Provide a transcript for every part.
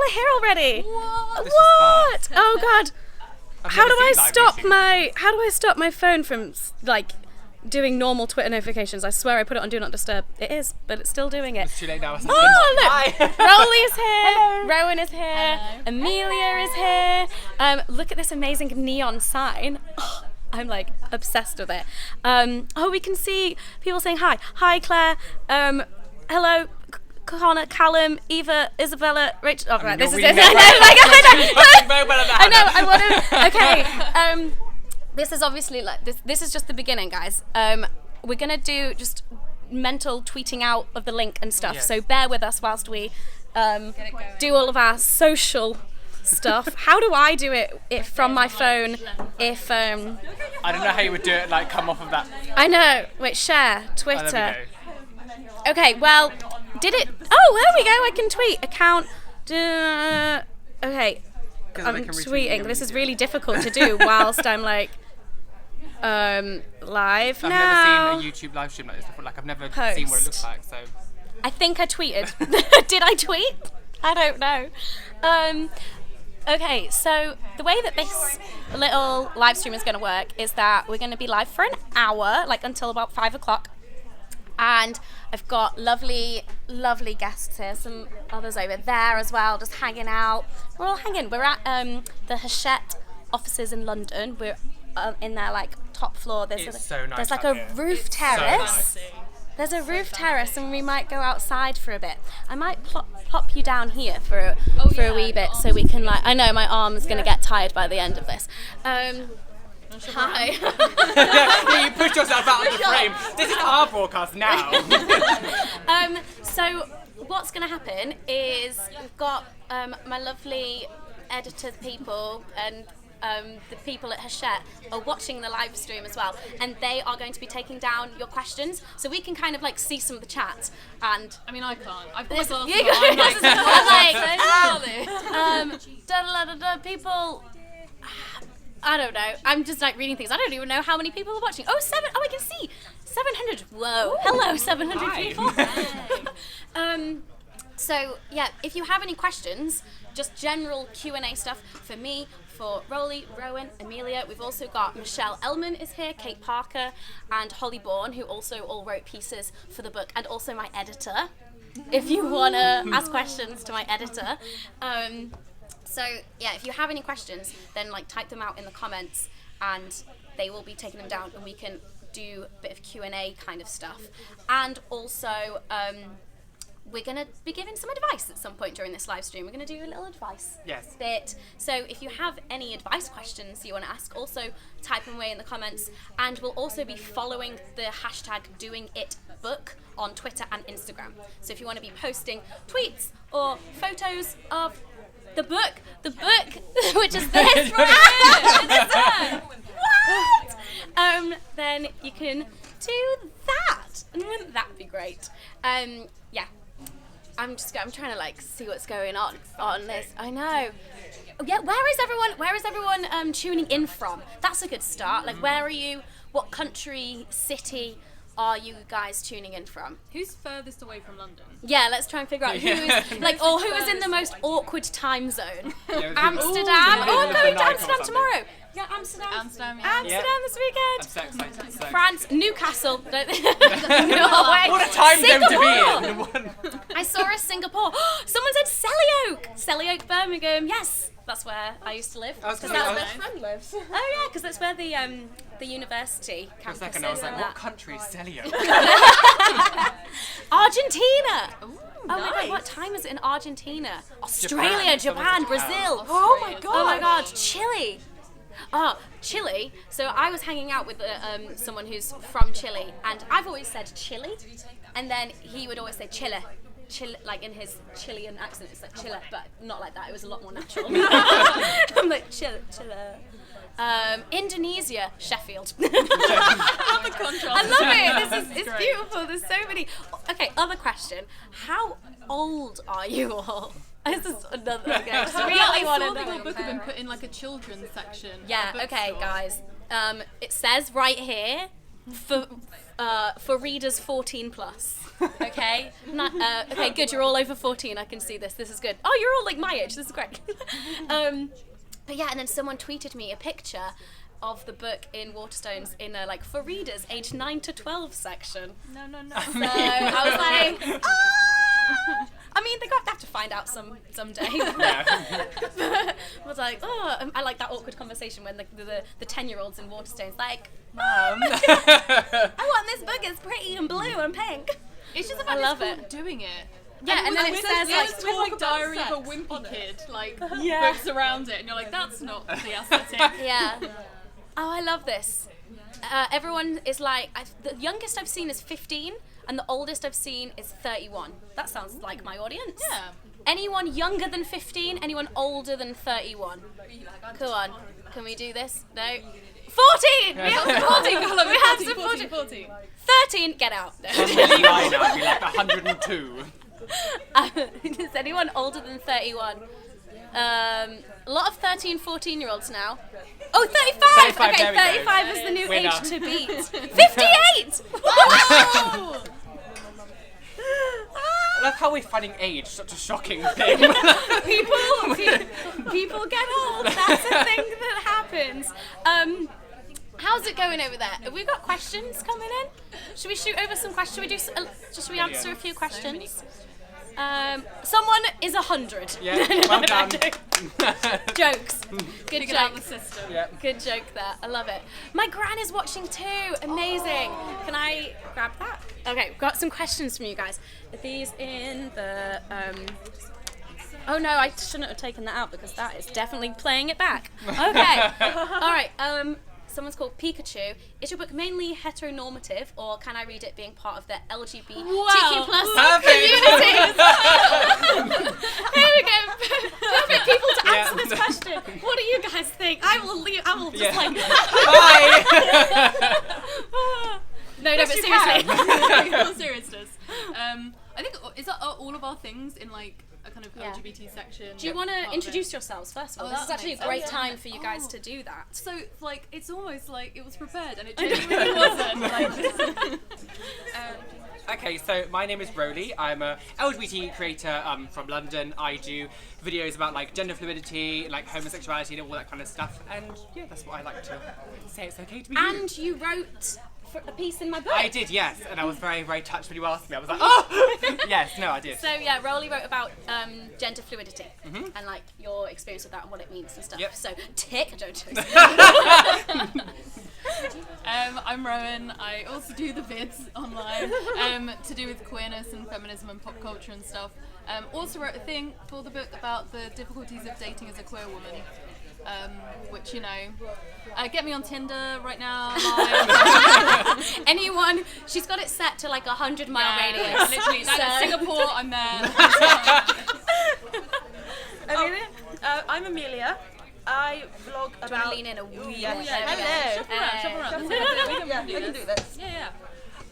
we're here already. What? Oh God. I've How never do I seen live stop meetings. my phone from like doing normal Twitter notifications? I swear I put it on Do Not Disturb. It is, but it's still doing it. It's too late now. Oh, look! Hi. Rolly's here. Hello. Rowan is here. Hello. Amelia is here. Look at this amazing neon sign. Oh, I'm like obsessed with it. We can see people saying hi. Hi, Claire. Hello, Connor, Callum, Eva, Isabella, Rachel. Oh, right, this is it. I know. I want to. Okay. This is obviously like this. This is just the beginning, guys. We're gonna do just mental tweeting out of the link and stuff. Yes. So bear with us whilst we do all of our social stuff. How do I do it from my phone? If I don't know how you would do it. Like come off of that. I know. Wait, share Oh, Twitter. there we go. Okay, well, did it? Oh, there we go. I can tweet. Account. Okay, 'Cause I'm they can retweet tweeting. you. This is really difficult to do whilst I'm like live I've now. never seen a YouTube live stream like this before. Like I've never seen what it looks like. So I think I tweeted. Did I tweet? I don't know. Okay, so the way that this little live stream is going to work is that we're going to be live for an hour, like until about 5 o'clock. And I've got lovely, lovely guests here, some others over there as well, just hanging out. We're all hanging. We're at the Hachette offices in London. We're in their like top floor. It's so nice There's like up a here. roof It's so terrace. nice. There's a roof terrace, and we might go outside for a bit. I might plop you down here for a wee bit, so we can like. I know my arm's gonna get tired by the end of this. Hi. Yeah, you pushed yourself out of the frame. This is our broadcast now. So what's going to happen is we've got my lovely editor people and the people at Hachette are watching the live stream as well, and they are going to be taking down your questions, so we can kind of like see some of the chat. And I mean, I can't. I've got my glasses you on. I'm like, people. I don't know. I'm just like reading things. I don't even know how many people are watching. Oh, 7. Oh, I can see 700. Whoa! Hello, 700 Hi. people. So yeah, if you have any questions, just general Q&A stuff for me, for Rolly, Rowan, Amelia. We've also got Michelle Ellman is here, Kate Parker, and Holly Bourne, who also all wrote pieces for the book, and also my editor. If you want to ask questions to my editor. So yeah, if you have any questions, then like type them out in the comments, and they will be taking them down, and we can do a bit of Q&A kind of stuff. And also, we're going to be giving some advice at some point during this live stream. We're going to do a little advice Yes. bit. So if you have any advice questions you want to ask, also type them away in the comments. And we'll also be following the hashtag #DoingItBook on Twitter and Instagram. So if you want to be posting tweets or photos of the book, which is this right what? Then you can do that, and wouldn't that be great? Yeah, I'm trying to like see what's going on this. I know. Yeah, where is everyone tuning in from? That's a good start. Like, where are you? What country, city are you guys tuning in from? Who's furthest away from London? Yeah, let's try and figure out who's like, or who is in the most awkward time zone. Yeah, Amsterdam. Ooh, Oh, I'm going to or Amsterdam something. tomorrow. Yeah, Amsterdam. Amsterdam, yeah. Amsterdam this I'm weekend. so excited. So France, Newcastle. No way. What a time zone to Singapore. be in. I saw a Singapore. Someone said Selly Oak, Birmingham. Yes, that's where I used to live. I was 'Cause gonna that's say, where friend lives. Oh yeah, because that's where the university For a campus second, is. I was like, and what that. country is Celio? Argentina. Ooh, Oh my god, nice. what time is it in Argentina? Australia, Japan. Japan, Brazil. Oh my god. Oh my god, Chile. Oh, Chile. So I was hanging out with someone who's from Chile, and I've always said Chile, and then he would always say Chile. Chile, like in his Chilean accent, it's like Chile, but not like that. It was a lot more natural. I'm like Chile. Indonesia, Sheffield. The contrast. I love it. It's great. beautiful. There's so many. Okay, other question. How old are you all? This is another. Okay, I just I really want saw to that know. your book had been put in like a children's section. Yeah. at a Okay, bookstore. guys. It says right here for readers 14 plus. Okay. Okay, good. You're all over 14. I can see this. This is good. Oh, you're all like my age. This is great. But yeah, and then someone tweeted me a picture of the book in Waterstones in a like for readers aged 9 to 12 section. No. So I was like, ah! I mean, they're going to have to find out someday. I was like, oh, I like that awkward conversation when the 10-year-olds in Waterstones like, Mum, I want this book. It's pretty and blue and pink. It's just I about love this it. book doing it. Yeah, and then it says It's like, like Diary of a Wimpy Kid, like Yeah. books around it, and you're like, that's not the aesthetic. yeah. Oh, I love this. Everyone is like, the youngest I've seen is 15, and the oldest I've seen is 31. That sounds like my audience. Yeah. Anyone younger than 15? Anyone older than 31? Come on, can we do this? No. 14! We have some 14! We have some 14. 40. 13, get out. I'd be like 102. Is anyone older than 31? A lot of 13, 14-year-olds now. Oh, 35! 35, okay, there we go. 35 is the new Winner. age to beat. 58! Whoa! I love how we're finding age such a shocking thing. People get old. That's a thing that happens. How's it going over there? Have we got questions coming in? Should we shoot over some questions? Should we do? Should we answer a few questions? Someone is 100. Yeah, well done. Jokes. Good Figured out the joke. system. Yeah. Good joke there. I love it. My gran is watching too. Amazing. Can I grab that? Okay, we've got some questions from you guys. Are these in the Oh no, I shouldn't have taken that out because that is definitely playing it back. Okay. All right. Someone's called Pikachu. Is your book mainly heteronormative, or can I read it being part of the LGBTQ plus community? Here we go. Perfect people to answer this question. What do you guys think? I will leave. I will just like. Bye. No, but seriously. In all seriousness, I think are all of our things in like a kind of Yeah. LGBT section. Do you want to introduce yourselves first of all? Oh, This is that actually a makes great sense. time for you guys to do that. So like it's almost like it was prepared and it genuinely wasn't. Like, Okay, so my name is Roly. I'm a LGBT creator from London. I do videos about like gender fluidity, like homosexuality, and all that kind of stuff. And yeah, that's what I like to say. It's okay to be you. And you wrote for a piece in my book. I did, yes, and I was very, very touched when you asked me. I was like, oh, yes, no, I did. So yeah, Rowley wrote about gender fluidity and like your experience with that and what it means and stuff. Yep. So tick, don't I'm Rowan. I also do the vids online to do with queerness and feminism and pop culture and stuff. Also wrote a thing for the book about the difficulties of dating as a queer woman. Which, you know, get me on Tinder right now. Anyone, she's got it set to like 100-mile radius. Literally, So- Singapore, I'm there. I'm Amelia. I vlog Do you want about. to lean in a wee Yeah, bit? yeah, There we go. hello. Shop around, shop around. Yeah, We I can do this. Yeah.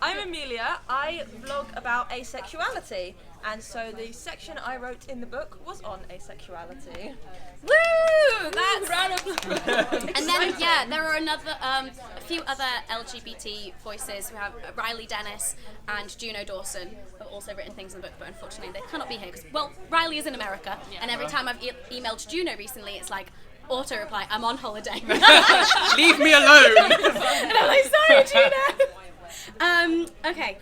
I'm Amelia. I vlog about asexuality, and so the section I wrote in the book was on asexuality. Woo! That's And then yeah, there are a few other LGBT voices. We have Riley Dennis and Juno Dawson, who have also written things in the book, but unfortunately they cannot be here because, well, Riley is in America, and every time I've emailed Juno recently, it's like auto reply, I'm on holiday. Leave me alone. And I'm like, sorry, Juno. Okay.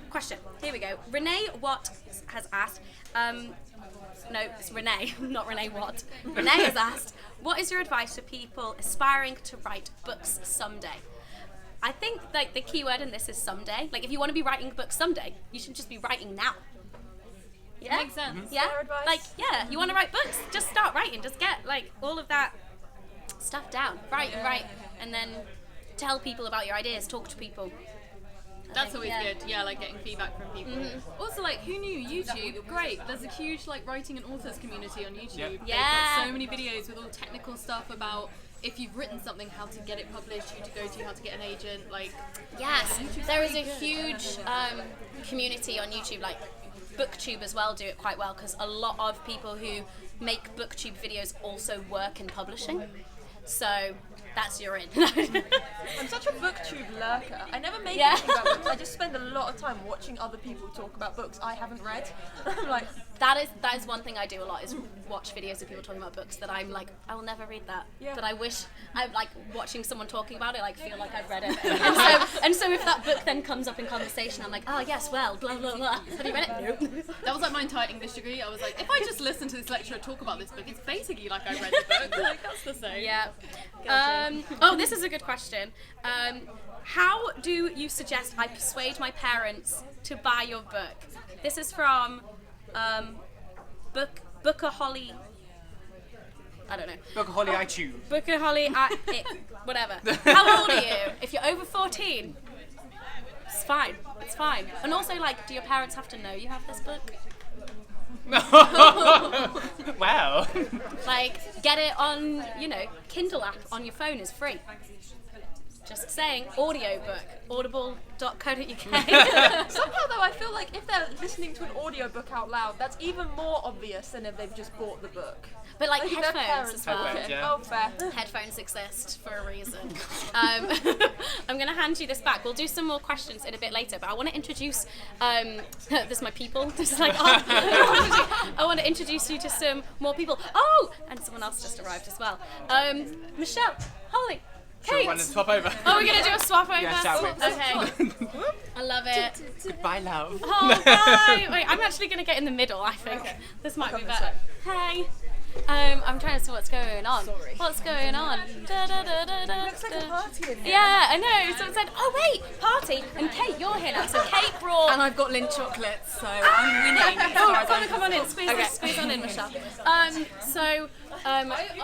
Question. Here we go. Renee Watt has asked. No, it's Renee, not Renee Watt. Renee has asked, what is your advice for people aspiring to write books someday? I think like the key word in this is someday. Like if you want to be writing a book someday, you should just be writing now. Yeah? Makes sense. Yeah? Fair advice. Like, yeah, you want to write books, just start writing. Just get like all of that stuff down. Write, and then tell people about your ideas, talk to people. That's always Yeah. good. Yeah, like getting feedback from people. Also, like, who knew YouTube? Great. There's a huge like writing and authors community on YouTube. Yep. They've Yeah. got so many videos with all technical stuff about if you've written something, how to get it published, who to go to, how to get an agent. Like, Yes, there is a huge community on YouTube, like BookTube as well do it quite well because a lot of people who make BookTube videos also work in publishing. So that's your in. I'm such a booktube lurker. I never make Yeah. anything about books. I just spend a lot of time watching other people talk about books I haven't read. I'm like, That is one thing I do a lot, is watch videos of people talking about books that I'm like, I will never read that. Yeah. But I wish I like watching someone talking about it, like feel like I've read it. And so if that book then comes up in conversation, I'm like, oh yes, well, blah blah blah. Have you read it? Nope. That was like my entire English degree. I was like, if I just listen to this lecturer talk about this book, it's basically like I read the book. Like, that's the same. Yeah. Oh, this is a good question. How do you suggest I persuade my parents to buy your book? This is from Booker Holly. I don't know. Booker Holly, I chew. Booker Holly at it, whatever. How old are you? If you're over 14, it's fine. It's fine. And also, like, do your parents have to know you have this book? Wow. Like, get it on, Kindle app on your phone is free. Just saying, audiobook, audible.co.uk. somehow though I feel like if they're listening to an audiobook out loud, that's even more obvious than if they've just bought the book. But like Their headphones parents as well. Headphones, yeah. Oh, fair. Headphones exist for a reason. I'm going to hand you this back. We'll do some more questions in a bit later, but I want to introduce, this is my people. This is like, I want to introduce you to some more people. Oh, and someone else just arrived as well. Michelle, Holly, Shall we Kate. run and swap over? Oh, we're going to do a swap over? Yeah, shall we? Okay. I love it. Goodbye, love. Oh, bye. Wait, I'm actually going to get in the middle, I think. This might be better. Hey. I'm trying to see what's going on. Sorry. What's going on? Da, da, da, da, da, Looks like a da. party in here. Yeah, I know. Someone said, oh wait, party. And Kate, you're here now. So Kate brought... And I've got Lindt chocolates, so I'm winning. as Oh, far as I'm come on in. concerned. Squeeze on in, Michelle.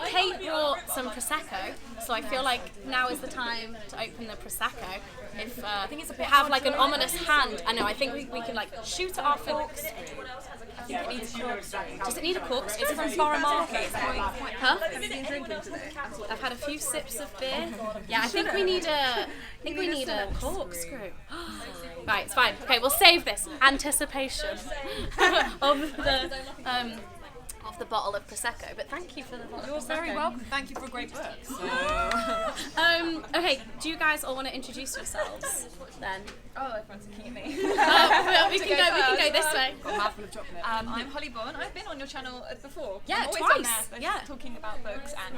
Kate brought some Prosecco, so I feel like now is the time to open the Prosecco. If I think it's a bit have like an ominous hand. I know. I think we can like shoot it off. Corks. I think it needs a cork. Does it need a cork? It's from Borough Market. Huh? Have you been drinking today? I've had a few sips of beer. Yeah, I think we need a. I think we need a corkscrew. Right, it's fine. Okay, we'll save this anticipation of the bottle of Prosecco. But thank you for the bottle. You're of Prosecco. very welcome. Thank you for a great book. So. Okay, do you guys all want to introduce yourselves then? Oh, everyone's looking at me. Well, we can go this way. Got a mouthful of chocolate. I'm Holly Bourne. I've been on your channel before. Yeah, I'm always twice. on there, Yeah. talking about books and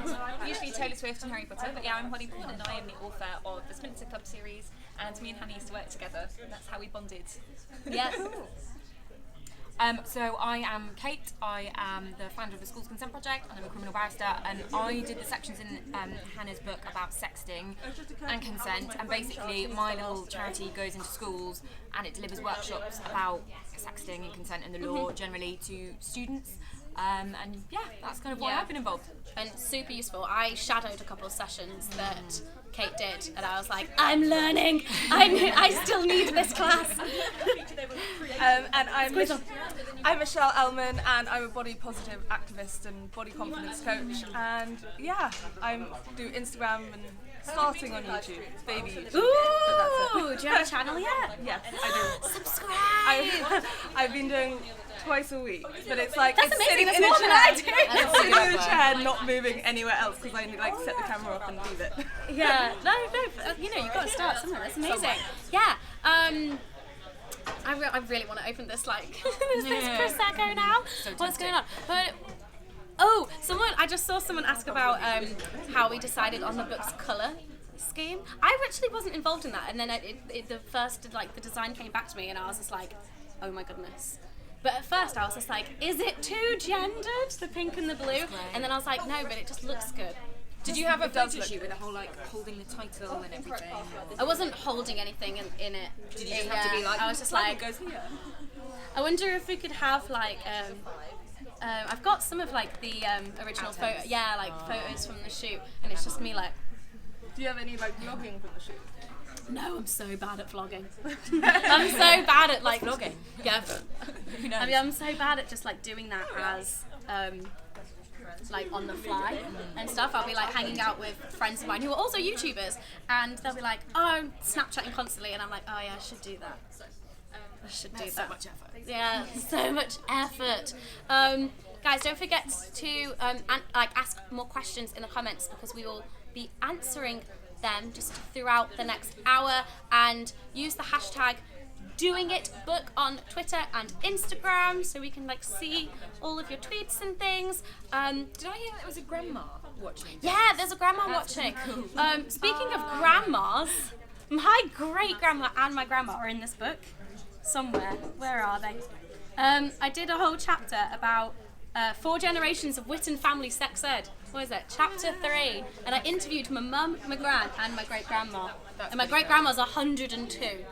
usually Taylor Swift and Harry Potter. But yeah, I'm Holly Bourne and I am the author of the Splinter Club series. And me and Hannah used to work together. And that's how we bonded. Yeah. So I am Kate. I am the founder of the Schools Consent Project, and I'm a criminal barrister. And I did the sections in Hannah's book about sexting and consent. And basically, my little charity goes into schools and it delivers workshops about sexting and consent and the law generally to students. And yeah, that's kind of why Yeah. I've been involved. And super useful. I shadowed a couple of sessions that Kate did, and I was like, I'm learning. I still need this class. And I'm Michelle Ellman, and I'm a body positive activist and body confidence coach. And yeah, I do Instagram and starting on YouTube, baby YouTube. Ooh, do you have a channel yet? Yes, I do. Subscribe. I've been doing twice a week, but it's like That's it's amazing. sitting That's in a more than I chair. do. It's sitting in a chair, not moving anywhere else because I like set the camera off and leave it. Yeah, no, you've got to start somewhere. That's amazing. Yeah, I really want to open this this Prosecco now. What's going on? But I just saw someone ask about how we decided on the book's colour scheme. I actually wasn't involved in that, and then the design came back to me, and I was just like, oh my goodness. But at first I was just like, is it too gendered, the pink and the blue? And then I was like, no, but it just looks good. Did you have a photo shoot with the whole holding the title and everything? I wasn't holding anything in it. Did you just have to be like? I was just like, goes here. I wonder if we could have I've got some of the original photos. Yeah, photos from the shoot, and it's just me like. Do you have any vlogging for the shoot? No, I'm so bad at vlogging. I'm so bad at vlogging. Yeah. I mean, I'm so bad at just doing that as on the fly and stuff. I'll be hanging out with friends of mine who are also YouTubers, and they'll be like, "Oh, I'm Snapchatting constantly," and I'm like, "Oh yeah, I should do that. I should do that." So much effort. Yeah, so much effort. Guys, don't forget to ask more questions in the comments because we will be answering them just throughout the next hour, and use the hashtag Doing It Book on Twitter and Instagram so we can like see all of your tweets and things. Did I hear there was a grandma watching? Yeah, there's a grandma watching. Speaking of grandmas, my great grandma and my grandma are in this book somewhere. Where are they? I did a whole chapter about 4 generations of Witten family sex ed. What is it? Chapter 3. And I interviewed my mum, my gran, and my great grandma. And my great grandma's 102.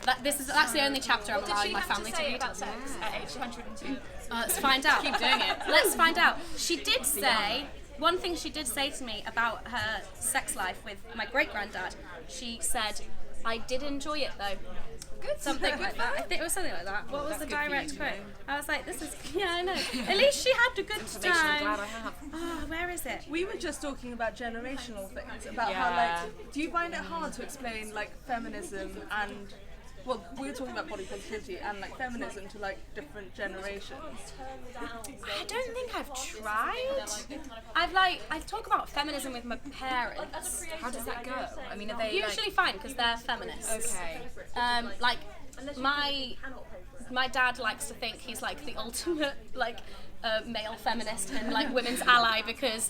That's the only chapter I'm allowing my family to say read. about sex at age 102? Let's find out. Keep doing it. Let's find out. She did say, one thing she did say to me about her sex life with my great granddad, she said, I did enjoy it though. Good. Something like that. I think it was something like that. What was the direct quote? I was like, this is, yeah, I know. At least she had a good time. I'm glad I have. Oh, where is it? We were just talking about generational things, about how like, do you find it hard to explain like feminism and, well, we were talking about body positivity and like feminism to like different generations. I don't think I've tried. I talk about feminism with my parents. How does that go? I mean, are they Usually fine because they're feminists. Okay. Like my dad likes to think he's like the ultimate like male feminist and like women's ally because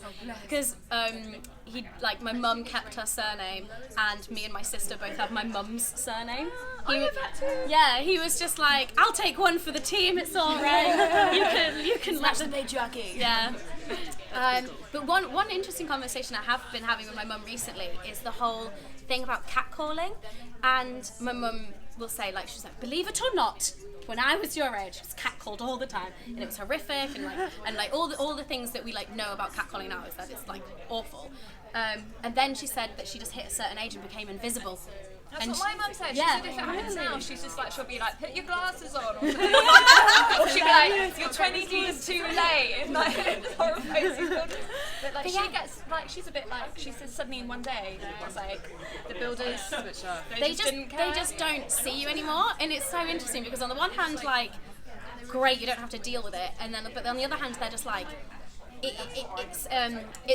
he like my mum kept her surname and me and my sister both have my mum's surname. Yeah, he was just like, I'll take one for the team. It's all right. You can let the patriarchy. Yeah. But one interesting conversation I have been having with my mum recently is the whole thing about catcalling, and my mum will say like, she's like, believe it or not, when I was your age, I was catcalled all the time, and it was horrific, and like all the things that we like know about catcalling now is that it's like awful. And then she said that she just hit a certain age and became invisible. That's And what my mum said. She yeah. said if it happens now, she's just like, she'll be like, put your glasses on, or something. Or she'll be like, you're 20 years too late. And like, horrifies you. But like, she gets, like, she's a bit like, she says suddenly in one day, it's like, the builders, they didn't care. just don't see you anymore, and it's so interesting because on the one hand, like, great, you don't have to deal with it, and then but on the other hand, they're just like, it's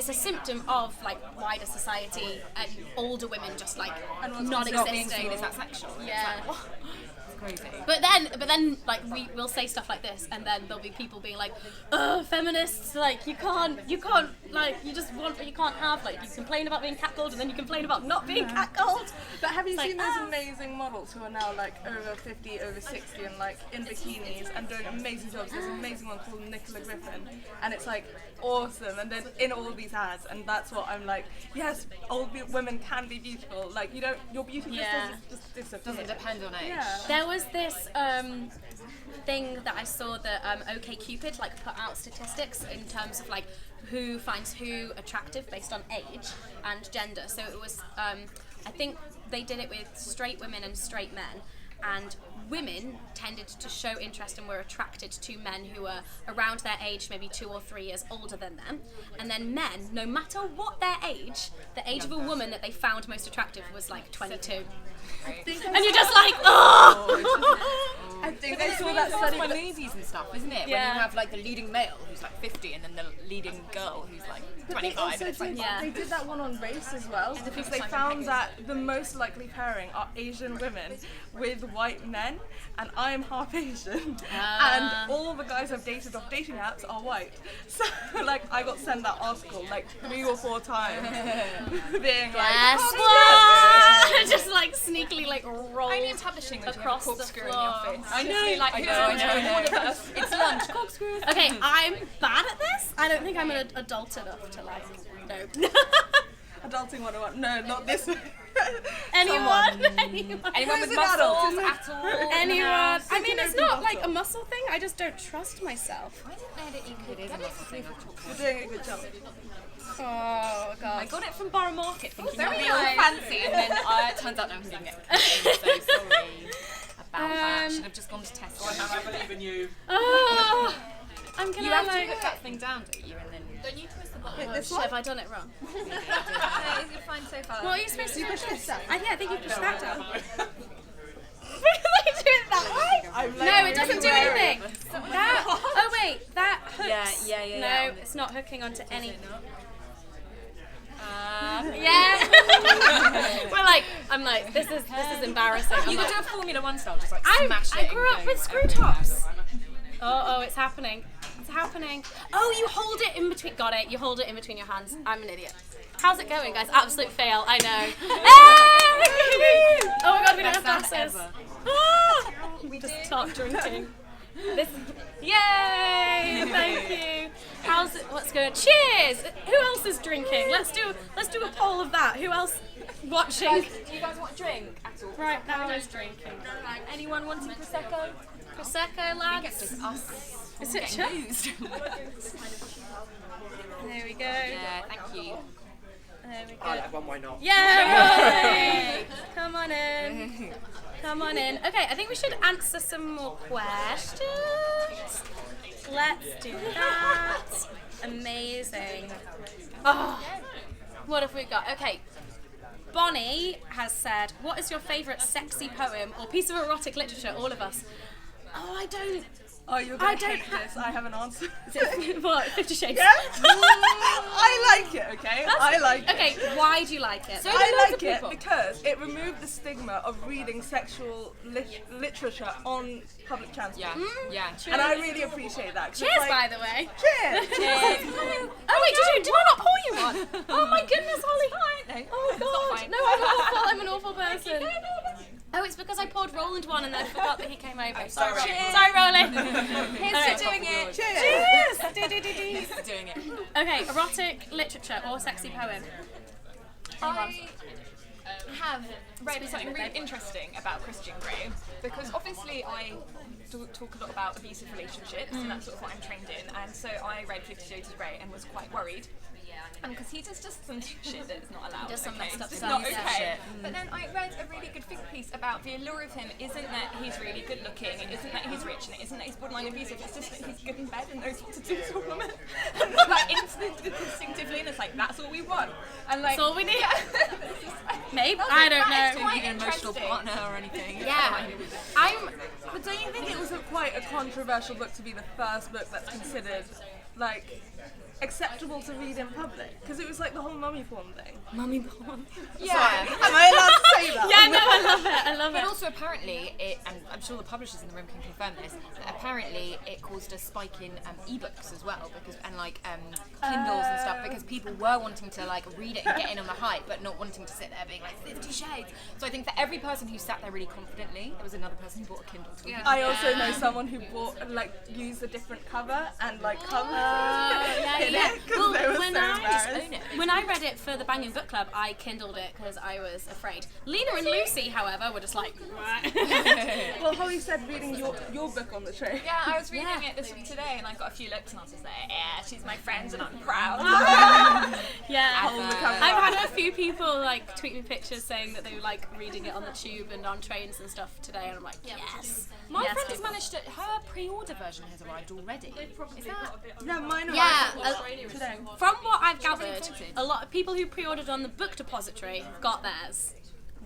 a symptom of like wider society and older women just like not being existing. seen as that sexual. Yeah. It's crazy. But then, like we'll say stuff like this, and then there'll be people being like, feminists, like you can't, like you can't have like you complain about being catcalled, and then you complain about not being catcalled. But have you It's seen like, those amazing models who are now like over 50, over 60 and like in bikinis and doing amazing jobs? There's an amazing one called Nicola Griffin, and it's like awesome, and then in all of these ads, and that's what I'm like, yes, women can be beautiful, like your beauty just disappear. Doesn't depend on age. Yeah. There was this thing that I saw that OkCupid like put out statistics in terms of like who finds who attractive based on age and gender. So it was I think they did it with straight women and straight men, and women tended to show interest and were attracted to men who were around their age, maybe 2 or 3 years older than them. And then men, no matter what their age, the age of a woman that they found most attractive was like 22. And you're just like, oh! I think But I then saw it's that really study. for movies and stuff, isn't it? Yeah. When you have like the leading male who's like 50 and then the leading girl who's like But they 25 also and it's like, did, Yeah. they did that one on race as well, because they found that the most likely pairing are Asian women with white men, and I am half Asian, and all the guys I've dated off dating apps are white. So like I got sent that article like 3 or 4 times, being like, Guess "Oh, what? Just like sneakily like roll Only in publishing would you have a across the corkscrew in the floor. office. I know, Just be like, I who's know, on I know. one of us? it's lunch, corkscrew. Okay, I'm bad at this. I don't think I'm an adult enough to like no. Adulting 101. No, not this one. Anyone? Anyone Who's with an adult, muscles isn't it? at all? Anyone? I mean, it's not open like a bottle. muscle thing. I just don't trust myself. I didn't know that you could get it. You're doing a good job. Oh I god. got it from Borough Market thinking very it'd be all nice. fancy, and then it turns out no one didn't get it. I'm so sorry about that. Should have just gone to Tesco. I believe in you. Oh, I'm gonna You have to like. put that thing down, don't you? And then Oh, shit, have I done it wrong? You're fine so far. What are you supposed to do? Push this down. I think you push that down. Really do it that way? No, it doesn't do anything. That. Oh wait, that hooks. Yeah. No, it's not hooking onto any. Yeah. I'm like, this is embarrassing. You could do a Formula One style, just like I smash it. grew up with screw tops. Oh, it's happening. It's happening. Oh, you hold it in between. Got it. You hold it in between your hands. I'm an idiot. How's it going, guys? Absolute fail. I know. Hey! Oh my god, we don't have glasses. We just stopped drinking. Yay! Thank you. How's it? What's going? Cheers! Who else is drinking? Let's do a poll of that. Who else watching? Do you guys want a drink at all? Right now is drinking. Anyone wanting prosecco? Prosecco, lads. Just us. Is it Getting boozed. There we go. Yeah, thank you. There we go. I'll have one, why not? Yay! Come on in. Come on in. Okay, I think we should answer some more questions. Let's do that. Amazing. Oh, what have we got? Okay. Bonnie has said, what is your favourite sexy poem or piece of erotic literature? All of us. Oh, I don't. Oh, you're I going to don't hate this. I have an answer. Is it, what, 50 Shades? Yeah? I like it, okay? I like it. Okay, why do you like it? I like it because it removed the stigma of reading sexual literature on public transport. Yeah. And I really appreciate that. 'cause it's Cheers, like, by the way. Cheers! Oh wait, did I not pour you one? Oh my goodness, Holly. Oh god. No, I'm an awful person. Oh, it's because I poured Roland one and then I forgot that he came over. Sorry. Sorry, Roland. Here's to doing it. Cheers. He's doing it. Okay, erotic literature or sexy poem. I have read something really interesting about Christian Grey because obviously I talk a lot about abusive relationships and that's sort of what I'm trained in, and so I read 50 Shades of Grey and was quite worried. Because he does just some shit that is not allowed. Does some messed up It's stuff, not yeah. okay. But then I read a really good think piece about the allure of him isn't that he's really good looking, it isn't that he's rich, and it isn't that he's borderline abusive, it's just that he's good in bed and knows what to do to a woman. And like instinctively, and it's like, that's all we want. And like, That's all we need. Yeah. Maybe. I don't That is know. quite An emotional interesting. partner or anything. Yeah. But don't you think it was quite a controversial book to be the first book that's considered, like, acceptable to read in public? Because it was like the whole mummy porn thing. Mummy porn. Yeah. Am I allowed to say that? Yeah, no, I love it. I love But it. also apparently, and I'm sure the publishers in the room can confirm this, that apparently it caused a spike in ebooks as well, because and Kindles and stuff, because people were wanting to like read it and get in on the hype, but not wanting to sit there being like 50 Shades. So I think for every person who sat there really confidently, there was another person who bought a Kindle to read. I also know someone who used a different cover and covered Yeah. because they were when so I embarrassed. when I read it for the Banging Book Club, I Kindled it because I was afraid. Lena and Lucy, however, were just like. Well, Holly said reading your book on the train. Yeah, I was reading it this week today and I got a few looks and I was just like, yeah, she's my friend and I'm proud. Yeah, Hold the camera I've had a few people like tweet me pictures saying that they were like reading it on the tube and on trains and stuff today, and I'm like, yes. My Yes, friend please. has managed to, her pre-order version has arrived already. Is that? Yeah, mine arrived Yeah, today. from what I've gathered, a lot of people who pre-ordered on the Book Depository got theirs.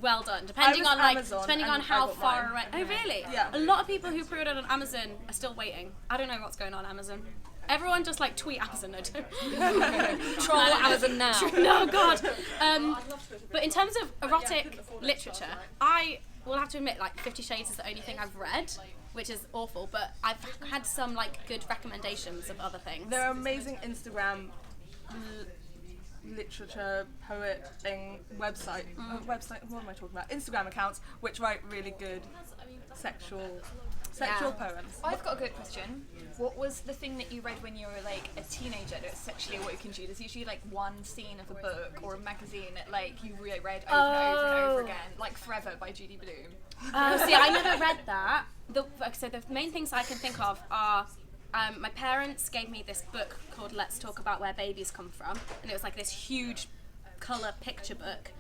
Well done. Depending was on like, Amazon depending and on I how got far mine. away. Oh really? Yeah. A lot of people who pre-ordered on Amazon are still waiting. I don't know what's going on Amazon. Everyone just like tweet Amazon. No, don't. Troll Amazon now. No, God. But in terms of erotic literature, I will have to admit, like, 50 Shades is the only thing I've read, which is awful, but I've had some, like, good recommendations of other things. There are amazing Instagram literature poet thing website. What am I talking about? Instagram accounts which write really good sexual poems. I've got a good question. What was the thing that you read when you were like a teenager that's sexually awoken you? There's usually like one scene of a book or a magazine that like you really read over and over and over again, like Forever by Judy Blume. See, I never read that. So the main things I can think of are my parents gave me this book called Let's Talk About Where Babies Come From, and it was like this huge colour picture book,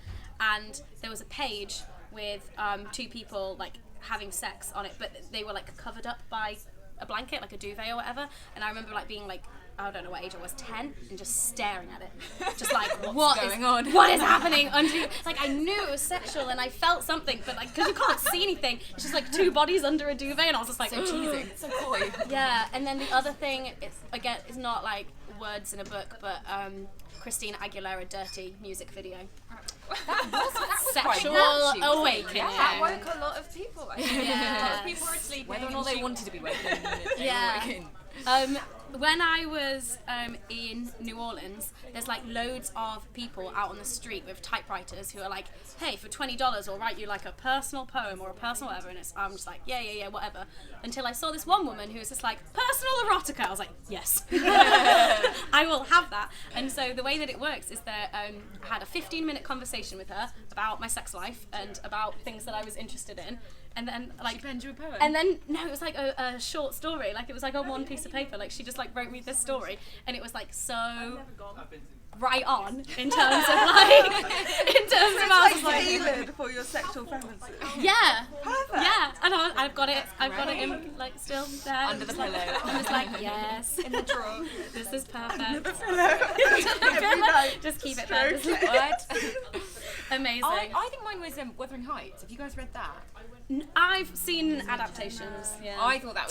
and there was a page with two people like having sex on it, but they were like covered up by a blanket, like a duvet or whatever, and I remember like being like I don't know what age I was, 10, and just staring at it. Just like, what's going on? What is happening underneath? Like, I knew it was sexual and I felt something, but like, because you can't see anything, it's just like 2 bodies under a duvet, and I was just like, So cheesy, so coy. yeah. And then the other thing, it's not like words in a book, but Christina Aguilera Dirty music video. That was Sexual quite catchy, wasn't it? awakening. That woke a lot of people. I think. Yeah. A lot of people were sleeping. Whether or not they wanted to be woken. Yeah. When I was in New Orleans, there's like loads of people out on the street with typewriters who are like, hey, for $20 we'll write you like a personal poem or a personal whatever, and I'm just like, yeah, whatever. Until I saw this one woman who was just like, personal erotica. I was like, yes, I will have that. And so the way that it works is that I had a 15-minute conversation with her about my sex life and about things that I was interested in. And then, like, She penned you a poem? and then no, it was like a short story. Like, it was like on one piece of paper. Like, she just like wrote me this story, and it was like so right on in terms of like I was like, Tailored for your sexual preferences. yeah, Perfect. yeah. And I've got it in like still there Under the Just like- pillow. I'm just like, yes, in the drawer. This is perfect. Every night. Just keep it there. Just What? amazing. I think mine was Wuthering Heights. Have you guys read that? I've seen adaptations. Yeah. I thought that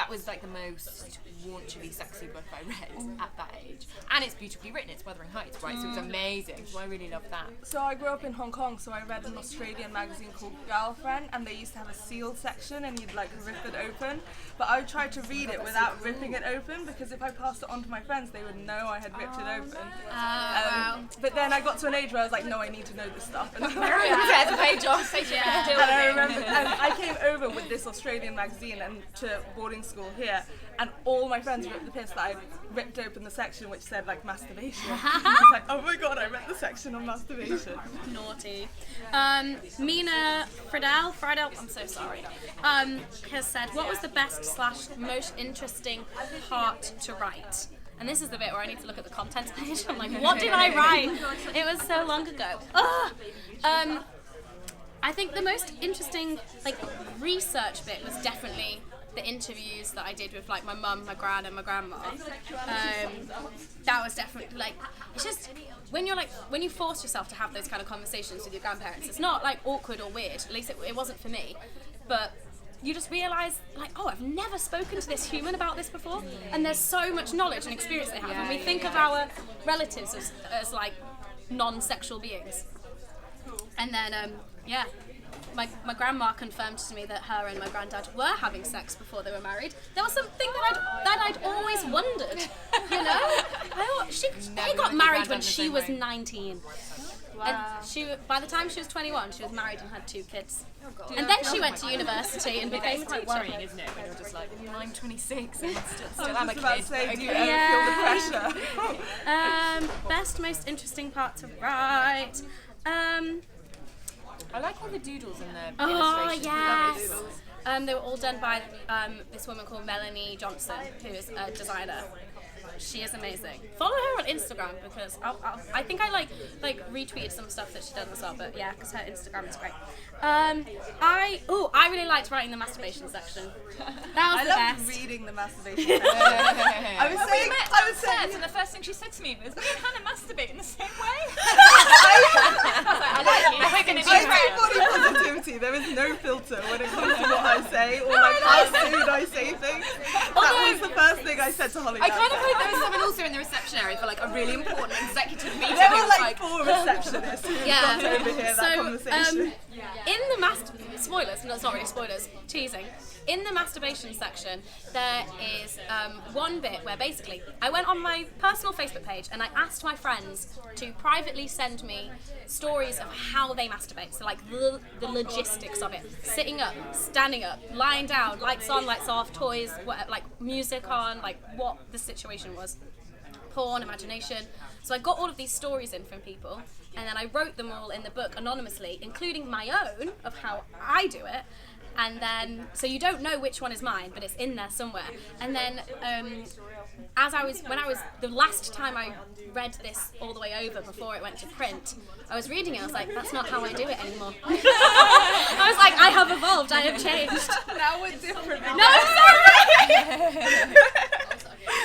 was like the most raunchy, sexy book I read at that age. And it's beautifully written, it's Wuthering Heights, right? So it's amazing. So I really love that. So I grew up in Hong Kong, so I read an Australian magazine called Girlfriend, and they used to have a sealed section, and you'd like rip it open. But I tried to read it without ripping it open, because if I passed it on to my friends, they would know I had ripped it open. wow. But then I got to an age where I was like, no, I need to know this stuff. And Tears the page off. Yeah. And I remember, and I came over with this Australian magazine and to boarding school here, and all my friends ripped the piss that I ripped open the section which said like masturbation. I was like, oh my god, I read the section on masturbation. Naughty. Mina Friedel, I'm so sorry, has said, what was the best / most interesting part to write? And this is the bit where I need to look at the contents page. I'm like, what did I write? It was so long ago. I think the most interesting like research bit was definitely the interviews that I did with like my mum, my gran, and my grandma. That was definitely like, it's just when you force yourself to have those kind of conversations with your grandparents, it's not like awkward or weird. At least it wasn't for me, but you just realise like, oh, I've never spoken to this human about this before, and there's so much knowledge and experience they have, and we think of our relatives as like non-sexual beings. And then, my grandma confirmed to me that her and my granddad were having sex before they were married. There was something that I'd always wondered, you know? They got married when she was 19. Wow. And by the time she was 21, she was married and had 2 kids. And then she went to university and became a Quite teacher. worrying, isn't it? When you're just like, I'm 26 and still I am was a just about kid. to say, do you Okay. ever feel the pressure? Best, most interesting part to write. I like all the doodles in the Oh, illustrations. I love yes. the doodles. They were all done by this woman called Melanie Johnson, who is a designer. She is amazing. Follow her on Instagram because I think I like retweeted some stuff that she does as well. But yeah, because her Instagram is great. I really liked writing the masturbation section. That was I the loved best. reading the masturbation section. I was saying, I was saying, And the first thing she said to me was, "Me and Hannah masturbate in the same way." I do body positivity. There is no filter when it comes to what I say or like how soon I say things. That was the first thing I said to Holly. I kind of hope there was someone also in the reception area for like a really important executive meeting. There who were was like 4 receptionists who got to overhear that conversation. In the spoilers, no, it's not really spoilers, teasing. In the masturbation section, there is one bit where basically I went on my personal Facebook page and I asked my friends to privately send me stories of how they masturbate. So like the logistics of it, sitting up, standing up, lying down, lights on, lights off, toys, whatever, like music on, like what the situation was, porn, imagination. So I got all of these stories in from people, and then I wrote them all in the book anonymously, including my own of how I do it. And then, so you don't know which one is mine, but it's in there somewhere. And then, the last time I read this all the way over before it went to print, I was reading it, I was like, that's not how I do it anymore. I was like, I have evolved, I have changed. Now we're different. No, sorry!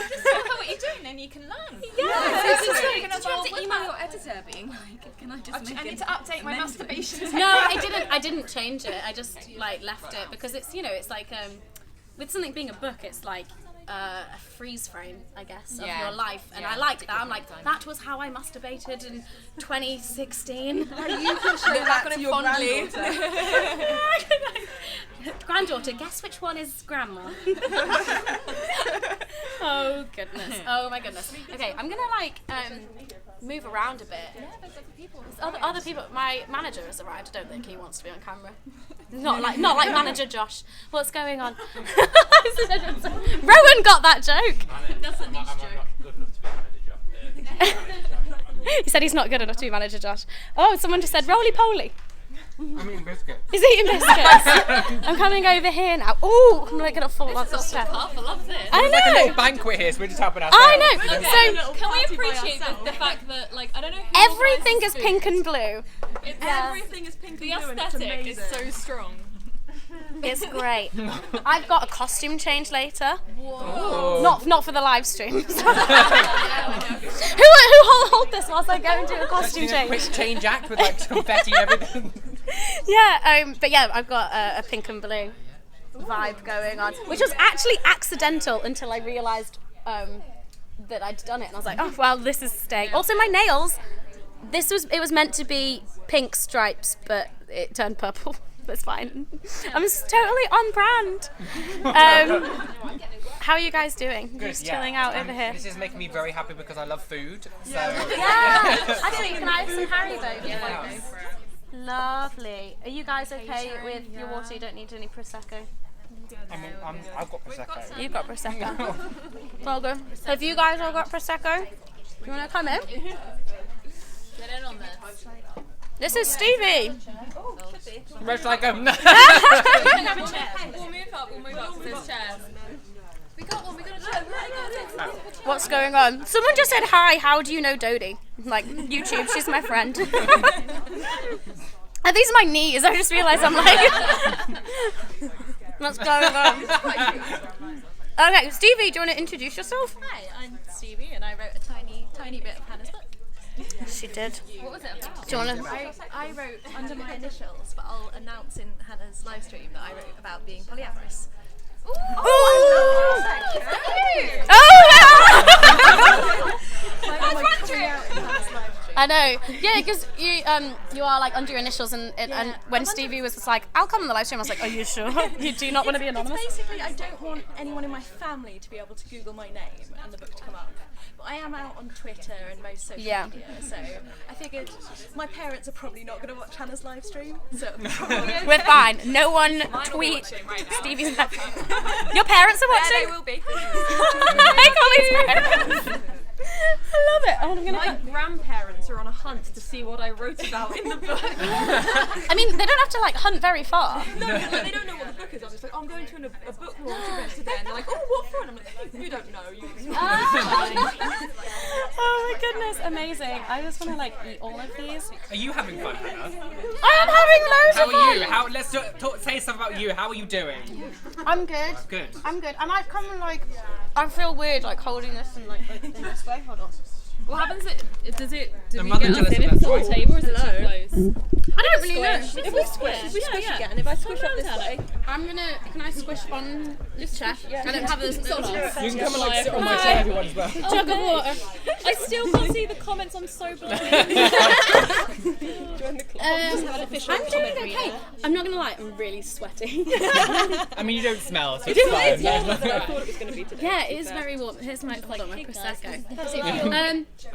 Just look at what you're doing and you can learn. You can have to email your editor being like, can I just make I need an to update my masturbation. No, I didn't change it. I just like left it because it's it's like with something being a book, it's like a freeze frame, I guess, of your life, and I like that. I'm like, that was how I masturbated in 2016. You can show that to your granddaughter. Granddaughter, guess which one is grandma? Oh goodness. Oh my goodness. Okay, I'm gonna move around a bit. Other people. My manager has arrived. I don't think he wants to be on camera. Not like manager Josh. What's going on? Rowan got that joke. That's a niche joke. He said he's not good enough to be manager Josh. Oh, someone just said roly poly. I'm eating biscuits. He's eating biscuits. I'm coming over here now. Oh, I'm like gonna fall off the step. I love this. I It's like a know. little banquet here, so we're just helping ourselves. I know. So Can we appreciate the fact that, like, I don't know who everything is organises pink food. and blue. Everything is pink The and blue and it's aesthetic amazing. is so strong. It's great. I've got a costume change later. Oh. Not for the live stream. Who hold this whilst I go and do a costume Quick change? change act with like confetti and everything. Yeah, but yeah, I've got a pink and blue vibe going on, which was actually accidental until I realised that I'd done it, and I was like, oh well, this is staying. Also, my nails. It was meant to be pink stripes, but it turned purple. That's fine. I'm totally on brand. How are you guys doing? Good, Just chilling out over here. This is making me very happy because I love food. So Yeah. Actually, can I have some Haribo? Yeah. Lovely. Are you guys okay with your water? You don't need any prosecco. I mean, I've got prosecco. You've got prosecco. Well good. Have you guys all got prosecco? You want to come in? Get in on this. This is Stevie. Most like a. We'll move up, so there's chairs. We got one, we got a chair. What's going on? Someone just said hi. How do you know Dodie? Like YouTube. She's my friend. Are these my knees? I just realised I'm like. What's going on? Okay, Stevie, do you want to introduce yourself? Hi, I'm Stevie, and I wrote a tiny bit of Hannah's book. She did. What was it about? Do you want to? I wrote under my initials, but I'll announce in Hannah's live stream that I wrote about being polyamorous. I know. Yeah, because you are like under your initials, and when Stevie was like, "I'll come on the live stream," I was like, "Are you sure? You do not want to be anonymous?" Basically, I don't want anyone in my family to be able to Google my name and the book to come up. But I am out on Twitter and most social media, so I figured my parents are probably not going to watch Hannah's live stream, so We're fine. No one tweet Stevie's. Your parents are watching. They will be. Hi, Colleen's parents. I love it. Oh, I'm gonna. My grandparents are on a hunt to see what I wrote about in the book. I mean, they don't have to like hunt very far. No, like, they don't know what the book is. I'm just like, oh, I'm going to a book launch event today, and they're like, oh, what for? And I'm like, you don't know. Oh my goodness, amazing. I just want to like eat all of these. Are you having fun, Hannah? I am having loads How of are you? fun. Let's say stuff about you. How are you doing? I'm good. Good. I'm good. I might come and like, I feel weird like holding this and like in this way. Hold on. What happens? Do The we mother get us jealous in of if it's that on the toy. table, or is it too close? I don't really know. If we squish again, if I squish up this way. I'm gonna. Can I squish on this chair? I don't have this. You can come and like sit on my chair if you want as well. Jug of water. I still can't see the comments. I'm so blind. I'm doing okay. I'm not gonna lie. I'm really sweaty. I mean, you don't smell, so it's fine. I thought it was going to be today. Yeah, it is very warm. Here's my hold on, my prosecco.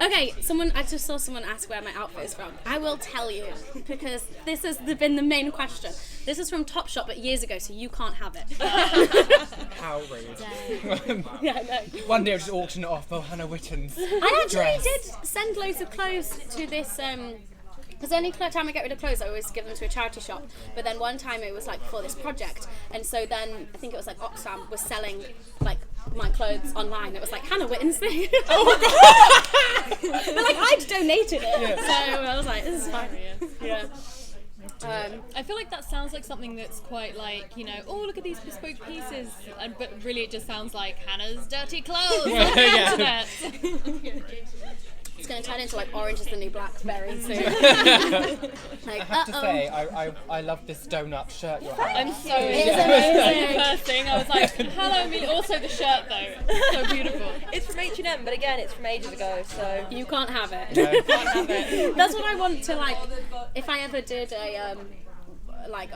Okay, I just saw someone ask where my outfit is from. I will tell you because this has been the main question. This is from Topshop, but years ago, so you can't have it. How rude. Yeah, I know. One day I'll just auction it off for Hannah Witten's. I actually dress. did send loads of clothes to this. Because any time I get rid of clothes, I always give them to a charity shop. But then one time it was like for this project, and so then I think it was like Oxfam was selling like my clothes online. It was like Hannah Witten's thing. Oh my god! But like I'd donated it, so I was like, this is fine. Yeah. I feel like that sounds like something that's quite like, oh, look at these bespoke pieces, but really it just sounds like Hannah's dirty clothes on the internet. It's going to turn into like Orange is the New Black very soon. I have to say, I love this donut shirt you're having. I'm so amazing. First thing, I was like, hello, me. Also the shirt though, so beautiful. It's from H&M, but again, it's from ages ago, so You can't have it. No. Can't have it. That's what I want to like. If I ever did a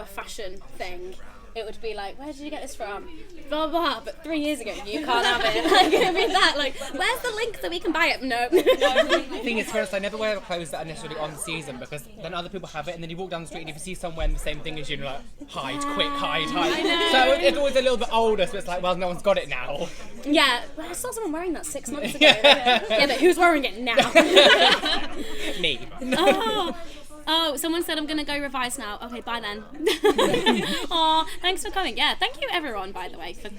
fashion thing, it would be like, where did you get this from? Blah blah. But 3 years ago, you can't have it. Like it'd be that. Like, where's the link so we can buy it? No. The thing is, first, I never wear clothes that are necessarily on season because then other people have it, and then you walk down the street and if you see someone wearing the same thing as you, you're like, hide, quick, hide. So it's always a little bit older, so it's like, well, no one's got it now. Yeah, well, I saw someone wearing that 6 months ago. Yeah, but who's wearing it now? Me. Oh, someone said I'm going to go revise now. Okay, bye then. Aw, thanks for coming. Yeah, thank you everyone, by the way, for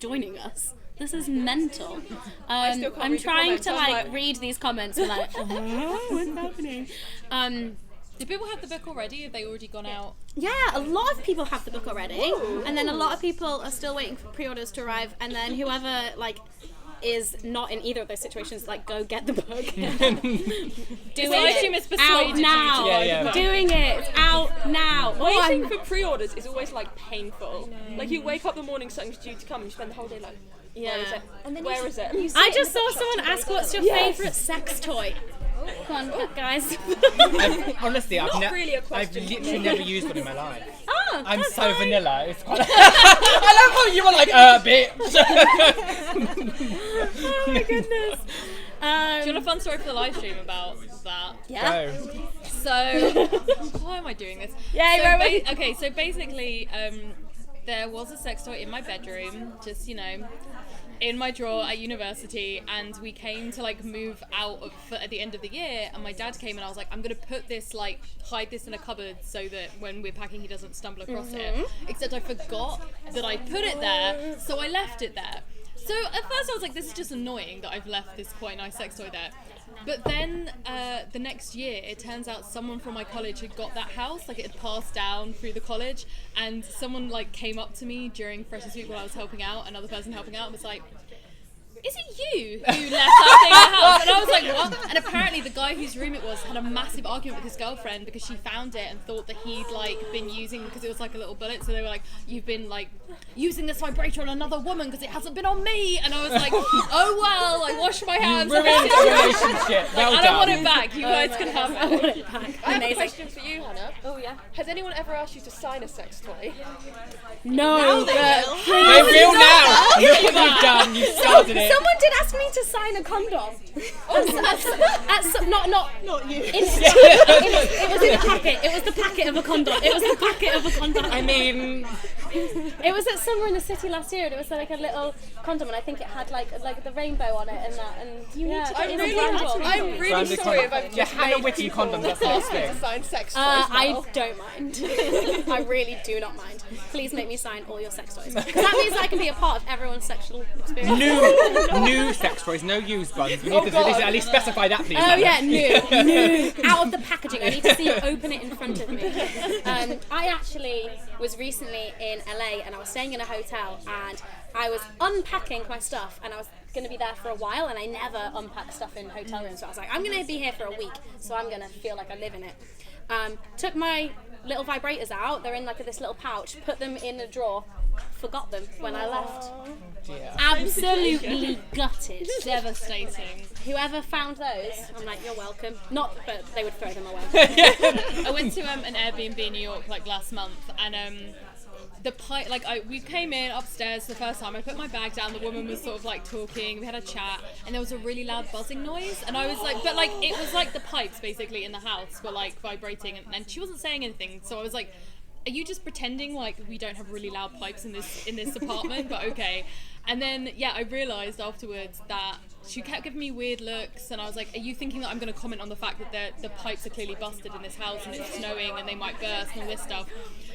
joining us. This is mental. I'm trying to read these comments and like, what's happening? Do people have the book already? Have they already gone out? Yeah, a lot of people have the book already. Ooh. And then a lot of people are still waiting for pre-orders to arrive. And then whoever is not in either of those situations, go get the book. Out now. Yeah. Doing it. It's out now. Waiting for pre-orders is always painful. Like you wake up the morning, something's due to come, and you spend the whole day where is it? And then where is it? I just saw someone ask, what's your favourite sex toy? Come on, guys. Honestly, I've literally never used one in my life. Oh, I'm so vanilla. It's quite I love how you were like, bitch. Oh my goodness. Do you want a fun story for the live stream about that? Yeah. Go. So, why am I doing this? Yeah, okay, so basically, there was a sex toy in my bedroom, just, in my drawer at university, and we came to move out at the end of the year, and my dad came and I was like, I'm gonna put this hide this in a cupboard so that when we're packing he doesn't stumble across it, except I forgot that I put it there, so I left it there. So at first I was like, this is just annoying that I've left this quite nice sex toy there. But then the next year, it turns out someone from my college had got that house, it had passed down through the college, and someone came up to me during Freshers Week while I was helping out, another person helping out, and was like, is it you who left that thing in the house? And I was like, what? And apparently the guy whose room it was had a massive argument with his girlfriend because she found it and thought that he'd been using, because it was a little bullet, so they were like, you've been using this vibrator on another woman because it hasn't been on me. And I was like, oh well, I wash my hands. You ruined the relationship. Well done. I don't want it back. You guys can have it. I want it back. I have a question for you, Hannah. Oh yeah. Has anyone ever asked you to sign a sex toy? No, They will now. Look what you've done. You started it. Someone did ask me to sign a condom. Not you. It was in a packet. It was the packet of a condom. It was the packet of a condom. I mean, it was at somewhere in the city last year, and it was a little condom, and I think it had the rainbow on it and that. And you need to. I'm really sorry if I've just Hannah Whitty condoms. That's the next thing. to sign sex toys. I don't mind. I really do not mind. Please make me sign all your sex toys, because that means I can be a part of everyone's sexual experience. New sex toys, no used ones. We need to at least specify that, please. Oh yeah, new. Out of the packaging. I need to see you open it in front of me. I actually was recently in LA, and I was staying in a hotel, and I was unpacking my stuff, and I was going to be there for a while, and I never unpack stuff in hotel rooms, so I was like, I'm going to be here for a week, so I'm going to feel like I live in it. Took my little vibrators out, they're in this little pouch, put them in a drawer, forgot them when I left. Dear. Absolutely gutted. Devastating. Whoever found those, I'm like, you're welcome. Not, but they would throw them away. I went to an Airbnb in New York last month, and the pipe, we came in upstairs the first time. I put my bag down. The woman was sort of talking. We had a chat, and there was a really loud buzzing noise. And I was like, but it was the pipes basically in the house were vibrating, and she wasn't saying anything. So I was like, are you just pretending we don't have really loud pipes in this apartment? But okay. And then I realised afterwards that she kept giving me weird looks, and I was like, are you thinking that I'm going to comment on the fact that the pipes are clearly busted in this house and it's snowing and they might burst and all this stuff?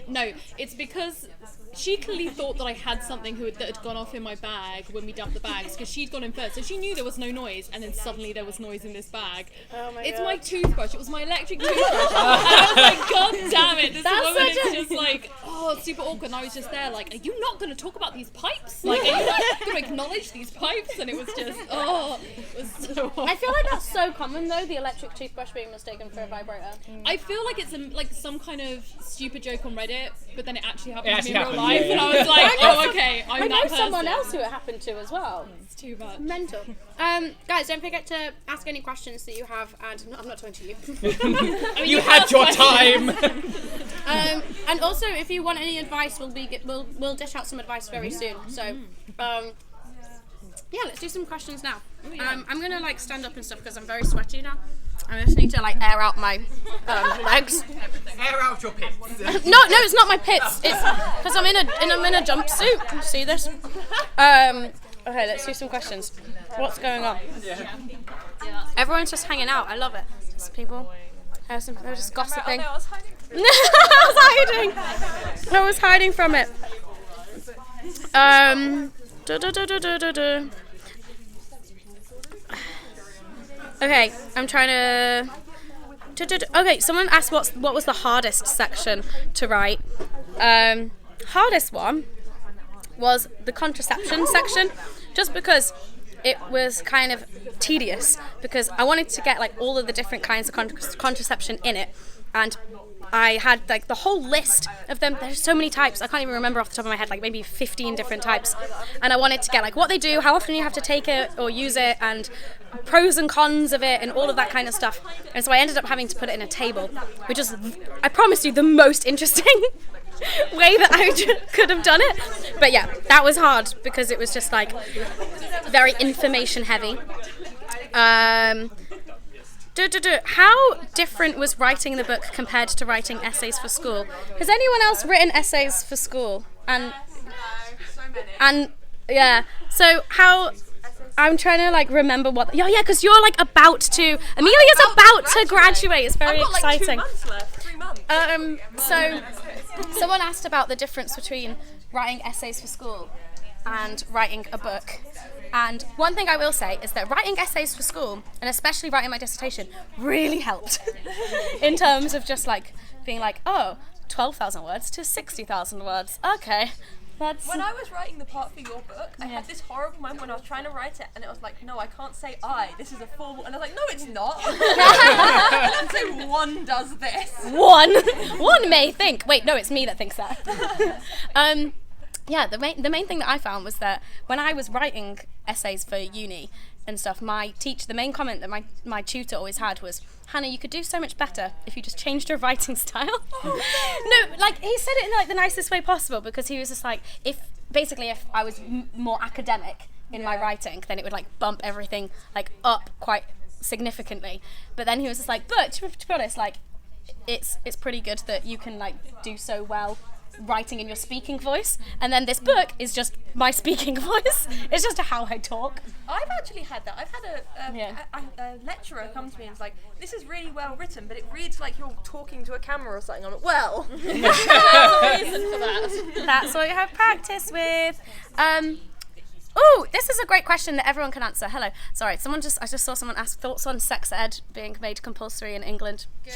No, it's because she clearly thought that I had something that had gone off in my bag when we dumped the bags, because she'd gone in first, so she knew there was no noise, and then suddenly there was noise in this bag. It's my toothbrush. It was my electric toothbrush. And I was like, God damn it! This woman is just like, oh, it's super awkward. And I was just there, like, are you not going to talk about these pipes? Like, are you not going to acknowledge these pipes? And it was just, it was so awkward. I feel like that's so common though, the electric toothbrush being mistaken for a vibrator. I feel like it's like some kind of stupid joke on Reddit, but then it actually happened to me in real happened, life, yeah. and I was like, oh, okay, I'm I know that person. someone else who it happened to as well. It's too much. Mental. Guys, don't forget to ask any questions that you have, and I'm not talking to you. I mean, You had your time. And also, if you want any advice, we'll dish out some advice very soon. So, yeah, let's do some questions now. I'm gonna like stand up and stuff because I'm very sweaty now. I just need to like air out my legs. Air out your pits. No, it's not my pits. It's because I'm in a jumpsuit. See this? Okay, let's do some questions. What's going on? Everyone's just hanging out. I love it. Just people. They're just gossiping. I was hiding. I was hiding from it. Okay, I'm trying to. Okay, someone asked what was the hardest section to write. Hardest one was the contraception section, just because it was kind of tedious, because I wanted to get like all of the different kinds of contraception in it, and I had like the whole list of them. There's so many types, I can't even remember off the top of my head, like maybe 15 different types, and I wanted to get like what they do, how often you have to take it or use it, and pros and cons of it, and all of that kind of stuff. And so I ended up having to put it in a table, which is, I promise you, the most interesting way that I could have done it. But yeah, that was hard because it was just like very information heavy. How different was writing the book compared to writing essays for school? Has anyone else written essays for school? And yeah, so how, I'm trying to like remember what, because you're like about to, Amelia's about to graduate. It's very I've got like 2 exciting. months left, 3 months. So someone asked about the difference between writing essays for school and writing a book. And one thing I will say is that writing essays for school, and especially writing my dissertation, really helped in terms of just like being like, 12,000 words to 60,000 words. Okay. When I was writing the part for your book, I had this horrible moment when I was trying to write it, and it was like, no, I can't say I. This is a formal, and I was like, no, it's not. Let's say one does this. One may think. Wait, no, it's me that thinks that. Yeah, the main thing that I found was that when I was writing essays for uni and stuff, the main comment that my tutor always had was, Hannah, you could do so much better if you just changed your writing style. No, like he said it in like the nicest way possible, because he was just like, if I was more academic in my writing, then it would like bump everything like up quite significantly. But then he was just like, but to be honest, like it's pretty good that you can like do so well writing in your speaking voice, and then this book is just my speaking voice. It's just how I talk. I've actually had that. I've had a lecturer come to me and was like, this is really well written, but it reads like you're talking to a camera or something. I'm like, well, there's a reason for that. That's what you have practice with. Oh, this is a great question that everyone can answer. Hello. Sorry, I just saw someone ask thoughts on sex ed being made compulsory in England. Good.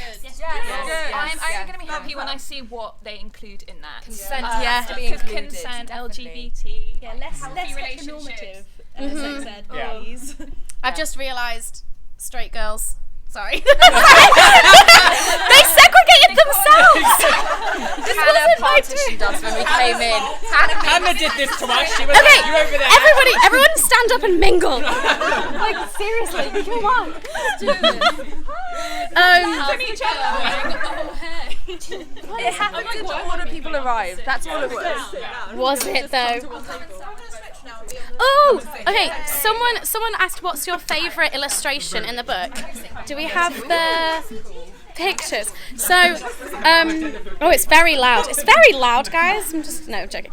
I'm only going to be happy when I see what they include in that. Consent has to be included. Consent, definitely. LGBT, less relationships. normative sex ed, please. I've just realised straight girls. Sorry. They segregated themselves. This wasn't my She does when we came in. Hannah did this to us. She was Okay, like, you over there. everyone stand up and mingle. Like, seriously, come on. Let's do this. It happened to order people arrived. That's all it was. Was it though? Oh, okay. Someone asked, what's your favourite illustration in the book? Do we have the pictures? So, it's very loud. It's very loud, guys. I'm joking.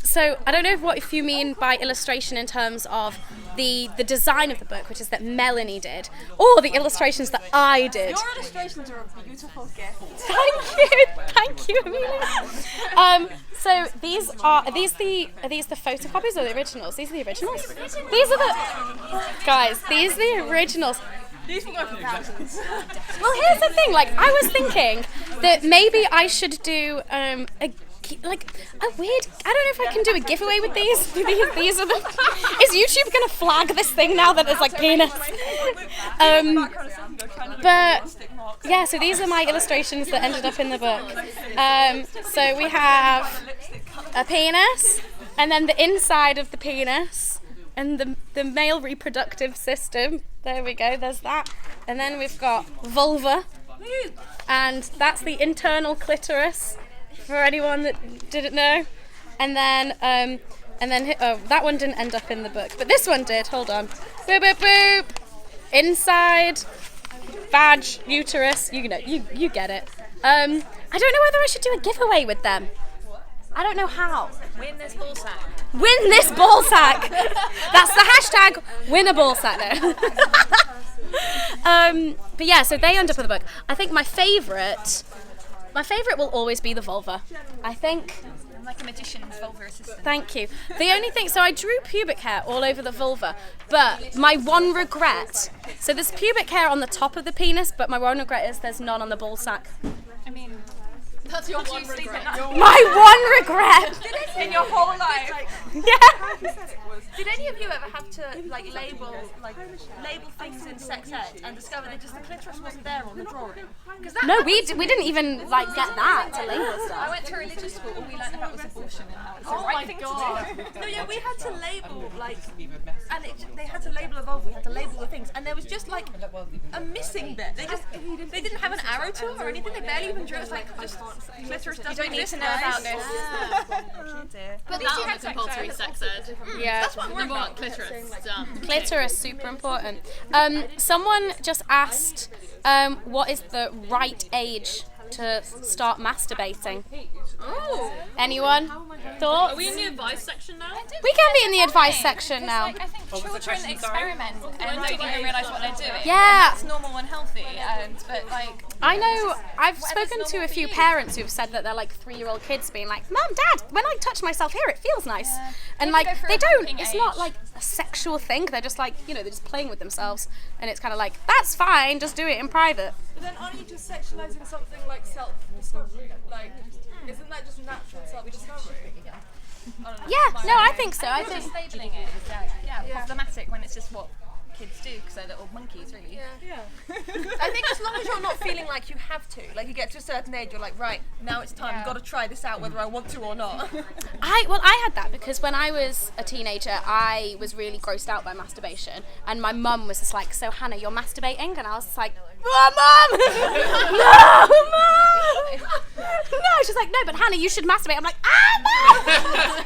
So I don't know if you mean by illustration in terms of the design of the book, which is that Melanie did, or the illustrations that I did. Your illustrations are a beautiful gift. Thank you, Amelia. So these are these the photocopies or the originals? These are the originals. These are the guys. These are the originals. These will go for thousands. Well, here's the thing. Like, I was thinking that maybe I should do a weird. I don't know if I can do a giveaway with these. These are the. Is YouTube gonna flag this thing now that it's like penis? But yeah, so these are my illustrations that ended up in the book. So we have a penis, and then the inside of the penis, and the male reproductive system. There we go. There's that, and then we've got vulva, and that's the internal clitoris. For anyone that didn't know, and then that one didn't end up in the book, but this one did. Hold on, boop boop boop. Inside, vag, uterus. You know, you get it. I don't know whether I should do a giveaway with them. I don't know how. Win this ball sack. Win this ball sack. That's the hashtag. Win a ball sack. No. But yeah, so they end up in the book. I think my favourite will always be the vulva. I think. I'm like a magician's vulva assistant. Thank you. The only thing, so I drew pubic hair all over the vulva, but my one regret, so there's pubic hair on the top of the penis, but my one regret is there's none on the ball sack. I mean, That's your one regret. My one regret! In your whole life. Yeah! Did any of you ever have to label things in sex ed and discover that just the clitoris wasn't there on the drawing? No, we didn't even get that to label I stuff. went to a religious school. All we learned about was abortion and how it's the Oh right my thing god. to do. No, yeah, we had to label they had to label a vulva. We had to label the things, and there was just a missing bit. They didn't have an arrow to it or anything. They barely even drew. It was just clitoris doesn't don't need exist, to know about guys. this. Put that on the compulsory sex ed. Yeah. That's what I'm worried Number one, about. clitoris. Done. Clitoris, super important. Someone just asked, what is the right age to start masturbating? Oh. Anyone? Thoughts? Are we in the advice section now? We can be in the advice section now. I think What was the children question, sorry? experiment and don't even realise what they're doing. Yeah. And that's normal and healthy. But I know, I've Whatever's spoken to normal a for few you. parents who've said that they're like 3-year-old kids being like, Mum, Dad, when I touch myself here, it feels nice. And Maybe like, go for they a don't, humping it's not age. like a sexual thing, they're just like, they're just playing with themselves. And it's kind of like, that's fine, just do it in private. But then aren't you just sexualizing something like self-discovery? Like, isn't that just natural self-discovery? Yeah, no, I think so. I just think. labeling it is problematic when it's just what kids do because they're little monkeys, really. Yeah. I think as long as you're not feeling like you have to, like you get to a certain age, you're like, right, now it's time, got to try this out whether I want to or not. I had that because when I was a teenager, I was really grossed out by masturbation, and my mum was just like, "So Hannah, you're masturbating?" And I was just like, "Oh, Mum, no, Mum, no." She's like, "No, but Hannah, you should masturbate." I'm like, "Ah, Mum."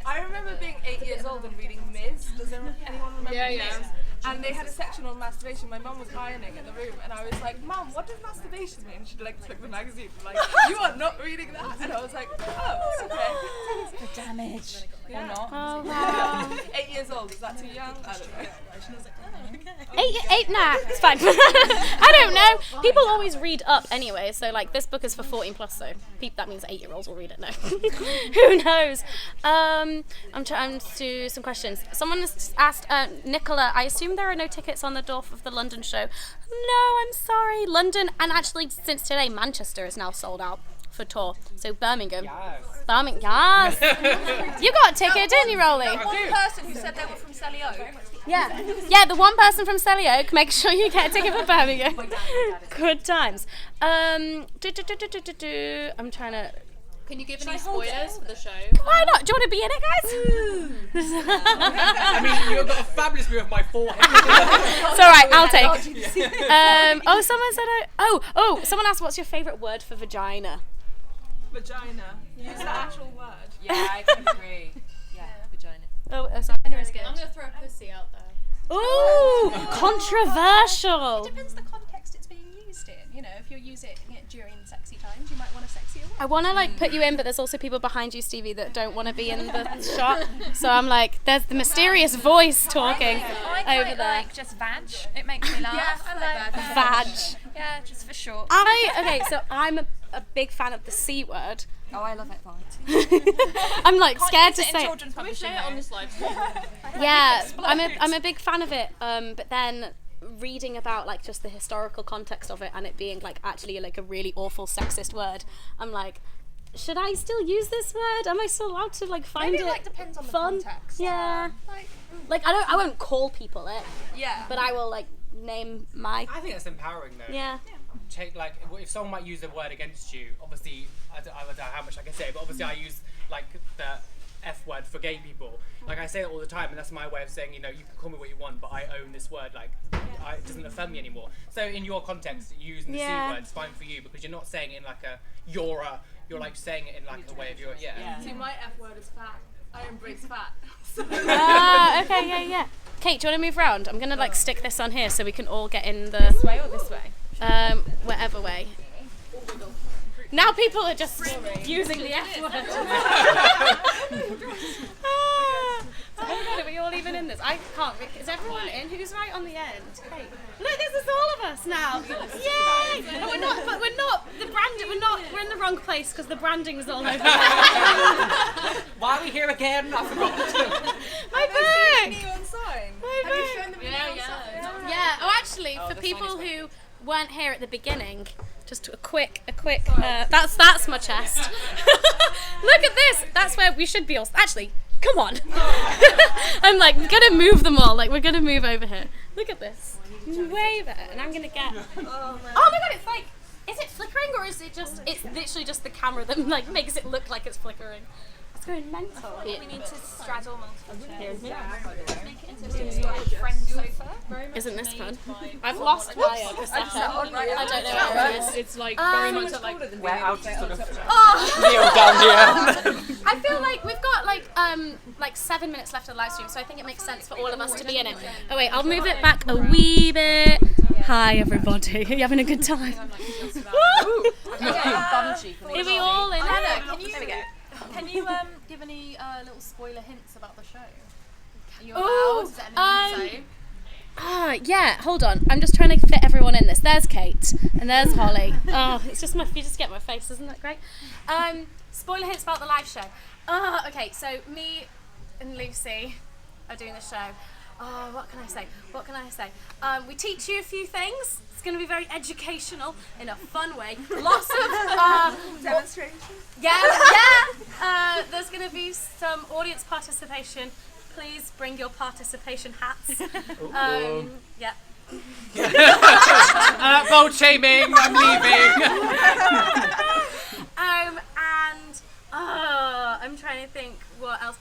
I remember being 8 years old and reading Ms. Does anyone remember Yeah. Ms? And they had a section on masturbation. My mum was ironing in the room, and I was like, "Mum, what does masturbation mean?" She took the magazine, like, "You are not reading that," and I was like, "Oh, okay." The damage. Yeah. Or not. Oh, wow. 8 years old, is that too young? I don't know. Eight, nah, it's fine. I don't know. People always read up anyway, so like this book is for 14+, so that means 8-year-olds will read it. No, who knows? I'm trying to do some questions. Someone has asked, Nicola, I assume there are no tickets on the door of the London show. No, I'm sorry. London, and actually since today, Manchester is now sold out for tour. So Birmingham. Yes. Birmingham, yes. You got a ticket, didn't you, Rolly? One person who said they were from Selly Oak. Yeah, the one person from Selly Oak, make sure you get a ticket for Birmingham. Good times. I'm trying to... Can you give any spoilers for the show? Why not? Do you want to be in it, guys? I mean, you've got a fabulous view of my forehead. It's alright, I'll take it. Someone said... someone asked, what's your favourite word for vagina? Vagina. Use the actual word. Yeah, I can agree. Yeah, vagina. Sorry. I'm going to throw pussy out there. Ooh, controversial. Depends the context it's being used in. You know, if you're using it during sexy times, you might want a sexier one. I want to like put you in, but there's also people behind you, Stevie, that don't want to be in the shot. So I'm like, there's the mysterious voice talking I over quite there. like just vag. It makes me laugh. Yeah, I like that. Vag. Yeah, just for short. Okay, so I'm a big fan of the C word. Oh, I love it. I'm like scared to Can't use it in say it. children's publishing, though. this live stream. Yeah, I'm a big fan of it. But then reading about like just the historical context of it and it being like actually like a really awful sexist word, I'm like, should I still use this word? Am I still allowed to like find Maybe it it like depends on the fun? context. Yeah. Like I won't call people it, Yeah. but I will like name my. I think that's empowering though. Yeah. Take like if someone might use a word against you, obviously I don't know how much I can say, but obviously I use like the F word for gay people. Like I say it all the time, and that's my way of saying, you know, you can call me what you want, but I own this word. Like it doesn't offend me anymore. So in your context, using the Yeah. C word is fine for you because you're not saying it in like a you're like saying it in like a way of your See, my F word is fat. I embrace fat. Okay, yeah. Kate, do you want to move round? I'm gonna like stick this on here so we can all get in the This way or this way? whatever way. Now people are just using the F word. Oh my god, are we all even in this? I can't. Is everyone in? Who's right on the end? Kate. Look, this is all of us now. Yay! And we're not. But we're not. The branding. We're not. We're in the wrong place because the branding's all over. Why are we here again? I forgot. My book. Neon sign. My Have you book. shown them the neon sign? Yeah. Oh, actually, for people who weren't here at the beginning, just a quick. That's my chest. Look at this. That's where we should be. Actually, come on. I'm like gonna move them all. Like we're gonna move over here. Look at this. Way better. And I'm gonna get. Oh my god! It's like. Is it flickering or is it just? It's literally just the camera that like makes it look like it's flickering. It's going mental. We need to straddle multiple chairs. Make it into a friend sofa. Isn't this fun? I've lost my perception. I don't know where it is. It's like very much like Where I'll just sort of Oh. kneel down here. I feel like we've got like 7 minutes left of the live stream, so I think it makes sense for all of us to be in it. Oh wait, I'll move it back a wee bit. Hi everybody, are you having a good time? Are we all in it? There we go. Can you give any little spoiler hints about the show? Are you Ooh, allowed? Is there anything to say? Yeah, hold on. I'm just trying to fit everyone in this. There's Kate, and there's Holly. Oh, it's just you just get my face, isn't that great? Spoiler hints about the live show. Okay, so me and Lucy are doing the show. Oh, what can I say? We teach you a few things. It's going to be very educational in a fun way. Lots of Demonstration. yeah. There's going to be some audience participation. Please bring your participation hats. Yeah. Bold shaming. I'm leaving. And I'm trying to think what else.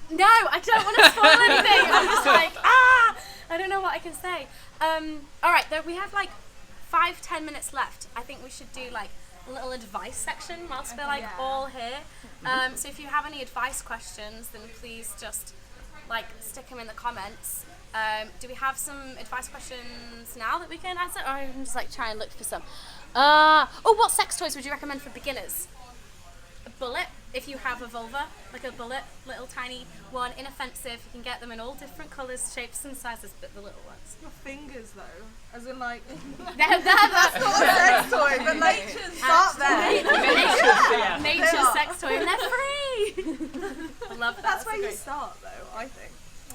No, I don't want to spoil anything. I'm just like, I don't know what I can say. All right, we have like 5-10 minutes left. I think we should do like a little advice section whilst we're like all here. So if you have any advice questions, then please just like stick them in the comments. Do we have some advice questions now that we can answer? Or I can just like try and look for some. What sex toys would you recommend for beginners? A bullet, if you have a vulva, like a bullet, little tiny one, inoffensive. You can get them in all different colours, shapes and sizes, but the little ones. Your fingers though, as in like That's not not a sex toy, but nature's start there. Nature's sex toy, and they're free. I love that. That's where you start though, I think.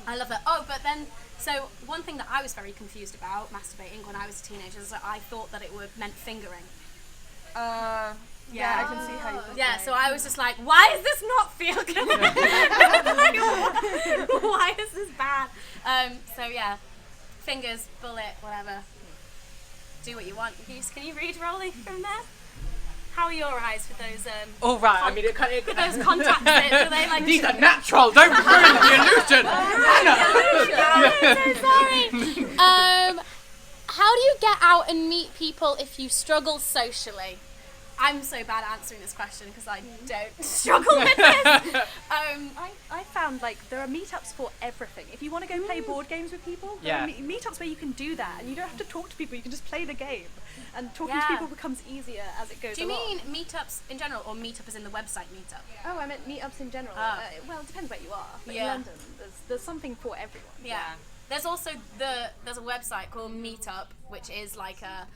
I love that. Oh, but then, so one thing that I was very confused about masturbating when I was a teenager is that I thought that it meant fingering. Yeah, I can see how you think. Yeah, so I was just like, why does this not feel good? Like, why is this bad? So yeah, fingers, bullet, whatever. Do what you want. Can you read Rolly from there? How are your eyes with those? All right. I mean, with those contacts. Do they like? These are natural. Don't ruin the illusion. I'm so sorry. How do you get out and meet people if you struggle socially? I'm so bad at answering this question because I don't struggle with this. I found like there are meetups for everything. If you want to go play board games with people, there are meetups where you can do that, and you don't have to talk to people. You can just play the game, and talking to people becomes easier as it goes. Do you along. mean meetups in general, or meetup as in the website meetup? Oh, I meant meetups in general. Well, it depends where you are. But in London, there's something for everyone. Yeah. There's also there's a website called Meetup, which is like a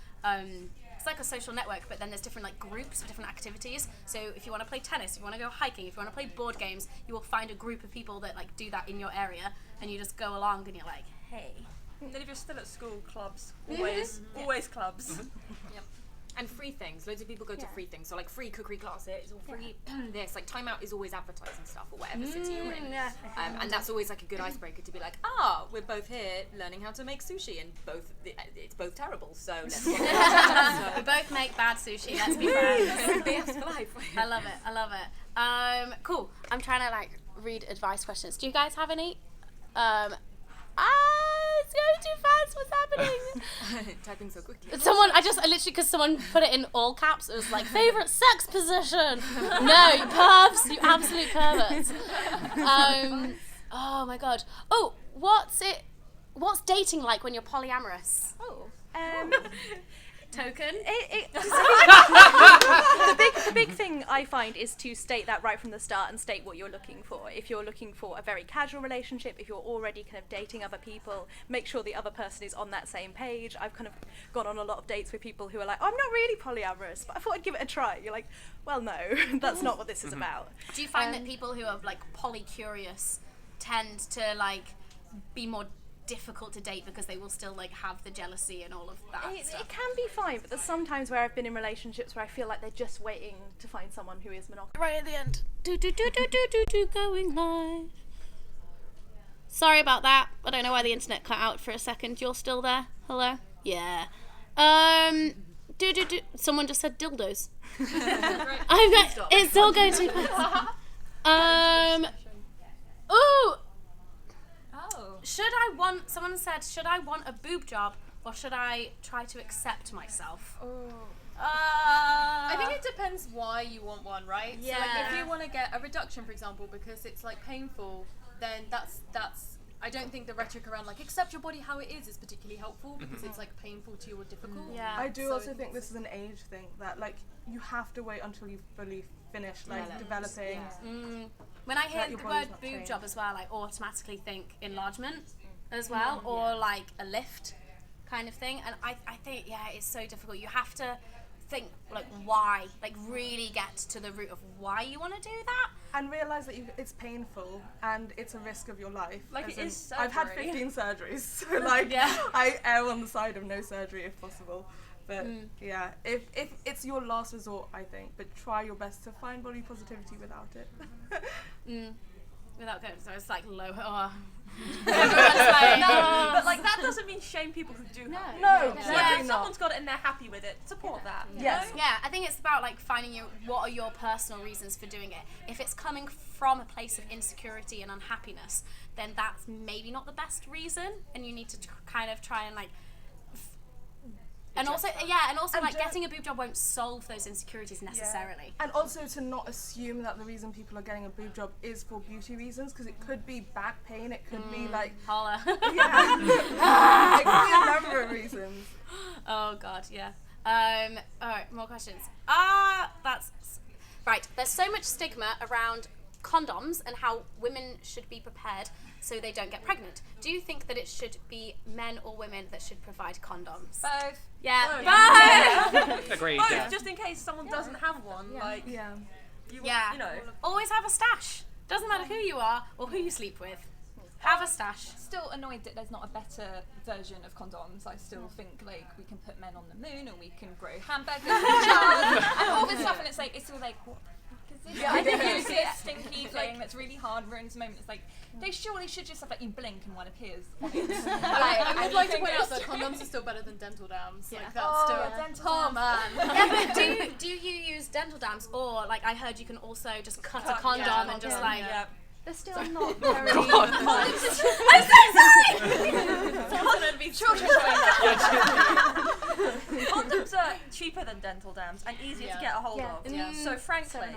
it's like a social network, but then there's different like groups for different activities. So if you want to play tennis, if you want to go hiking, if you want to play board games, you will find a group of people that like do that in your area, and you just go along and you're like, hey. And then if you're still at school, clubs. Always clubs. Yep. And free things. Loads of people go to free things. So like free cookery classes or free this. Like Time Out is always advertising stuff or whatever city you're in. And that's always like a good icebreaker to be like, we're both here learning how to make sushi, and it's both terrible. So let's get it. We both make bad sushi. Let's be friends. BFs for life. I love it. Cool. I'm trying to like read advice questions. Do you guys have any? It's going too fast. What's happening? Typing so quickly. I literally, because someone put it in all caps, it was like, favourite sex position. No, you pervs, you absolute perverts. Oh my god. Oh, what's dating like when you're polyamorous? Token. The big thing I find is to state that right from the start and state what you're looking for. If you're looking for a very casual relationship, if you're already kind of dating other people, make sure the other person is on that same page. I've kind of gone on a lot of dates with people who are like, I'm not really polyamorous, but I thought I'd give it a try. You're like, well, no, that's not what this is about. Do you find that people who are like polycurious tend to like be more difficult to date because they will still like have the jealousy and all of that stuff? It can be fine, but there's some times where I've been in relationships where I feel like they're just waiting to find someone who is monogamous. Right at the end. Going live. Sorry about that. I don't know why the internet cut out for a second. You're still there? Hello? Yeah. Someone just said dildos. It's still going too fast. Ooh. Someone said, should I want a boob job or should I try to accept myself? I think it depends why you want one, right? Yeah. So like if you want to get a reduction, for example, because it's like painful, then that's I don't think the rhetoric around like accept your body how it is particularly helpful because it's like painful to you or difficult. Yeah. I do also think this is an age thing that like you have to wait until you fully finish like developing. When I hear your the body's word not boob trained. job as well, I automatically think enlargement as well, or like a lift kind of thing. And I think, it's so difficult. You have to think like why, like really get to the root of why you want to do that. And realise that it's painful and it's a risk of your life. Like As it in, is I've had surgery. 15 surgeries, so like I err on the side of no surgery if possible. But if it's your last resort, I think, but try your best to find body positivity without it. Without going, so it's like low. But like that doesn't mean shame people who do that. No, Like, certainly if not. someone's got it and they're happy with it, support that. you Yes. know? Yeah, I think it's about like finding what are your personal reasons for doing it. If it's coming from a place of insecurity and unhappiness, then that's maybe not the best reason, and you need to kind of try and like. And also like getting a boob job won't solve those insecurities necessarily. And also to not assume that the reason people are getting a boob job is for beauty reasons, because it could be back pain, it could be like Holla. it could be a number of reasons. Oh god, yeah. Alright, more questions. That's right. There's so much stigma around condoms and how women should be prepared so they don't get pregnant. Do you think that it should be men or women that should provide condoms? Both. Yeah. Both. Agreed. Both, Yeah. just in case someone doesn't have one. Like, Yeah. you know. Always have a stash. Doesn't matter who you are or who you sleep with. Have a stash. Still annoyed that there's not a better version of condoms. I still think like we can put men on the moon and we can grow hamburgers and all this stuff, and it's like it's all like what the fuck is this? I think it's this stinky thing that's really hard ruins the moment. It's like they surely should just have like you blink and one appears on it. I would like to point out that condoms are still better than dental dams. Like that's still. dental Oh dams. man. Yeah, but do you use dental dams, or like I heard you can also just cut a condom and just like. Yeah. They're still not very. I'm so sorry. Someone's gonna be children showing that. Condoms are cheaper than dental dams and easier to get a hold of. Yeah. So frankly,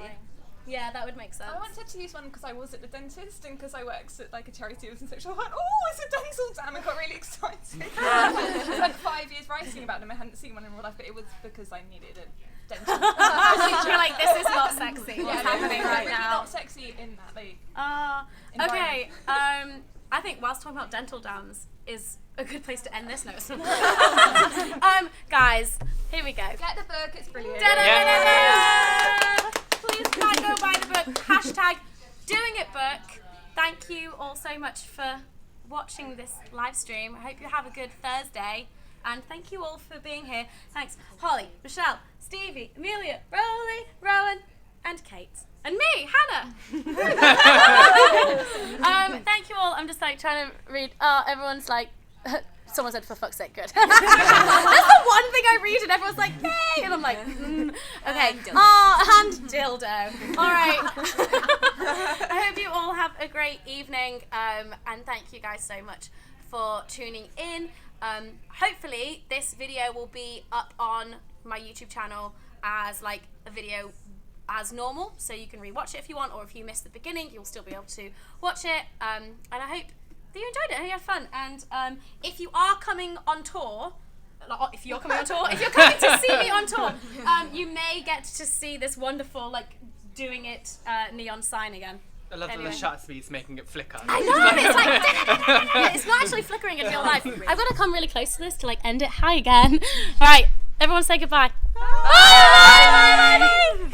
Yeah, that would make sense. I wanted to use one because I was at the dentist and because I worked at like a charity of sexual. I went, oh, it's a dental dam, and got really excited. I spent 5 years writing about them. I hadn't seen one in real life, but it was because I needed a dental. You're like, this is not sexy. What's happening right really now? not sexy in that Okay. I think whilst talking about dental dams is a good place to end this note. Guys, here we go. Get the book, it's brilliant. Please go buy the book. Hashtag Doing It Book. Thank you all so much for watching this live stream. I hope you have a good Thursday. And thank you all for being here. Thanks, Holly, Michelle, Stevie, Amelia, Rolly, Rowan, and Kate. And me, Hannah. Thank you all. I'm just like trying to read. Everyone's like, someone said for fuck's sake, good. That's the one thing I read and everyone's like, hey, and I'm like, okay. And dildo. All right. I hope you all have a great evening, and thank you guys so much for tuning in. Hopefully this video will be up on my YouTube channel as like a video as normal, so you can rewatch it if you want, or if you missed the beginning, you'll still be able to watch it. And I hope that you enjoyed it, I hope you had fun. And if you are coming on tour, if you're coming to see me on tour, you may get to see this wonderful, like, Doing It neon sign again. I love that the shutter speed's making it flicker. I know, it's like, it's not actually flickering in real life. I've got to come really close to this to like end it. Hi again. All right, everyone say goodbye. Bye. Bye.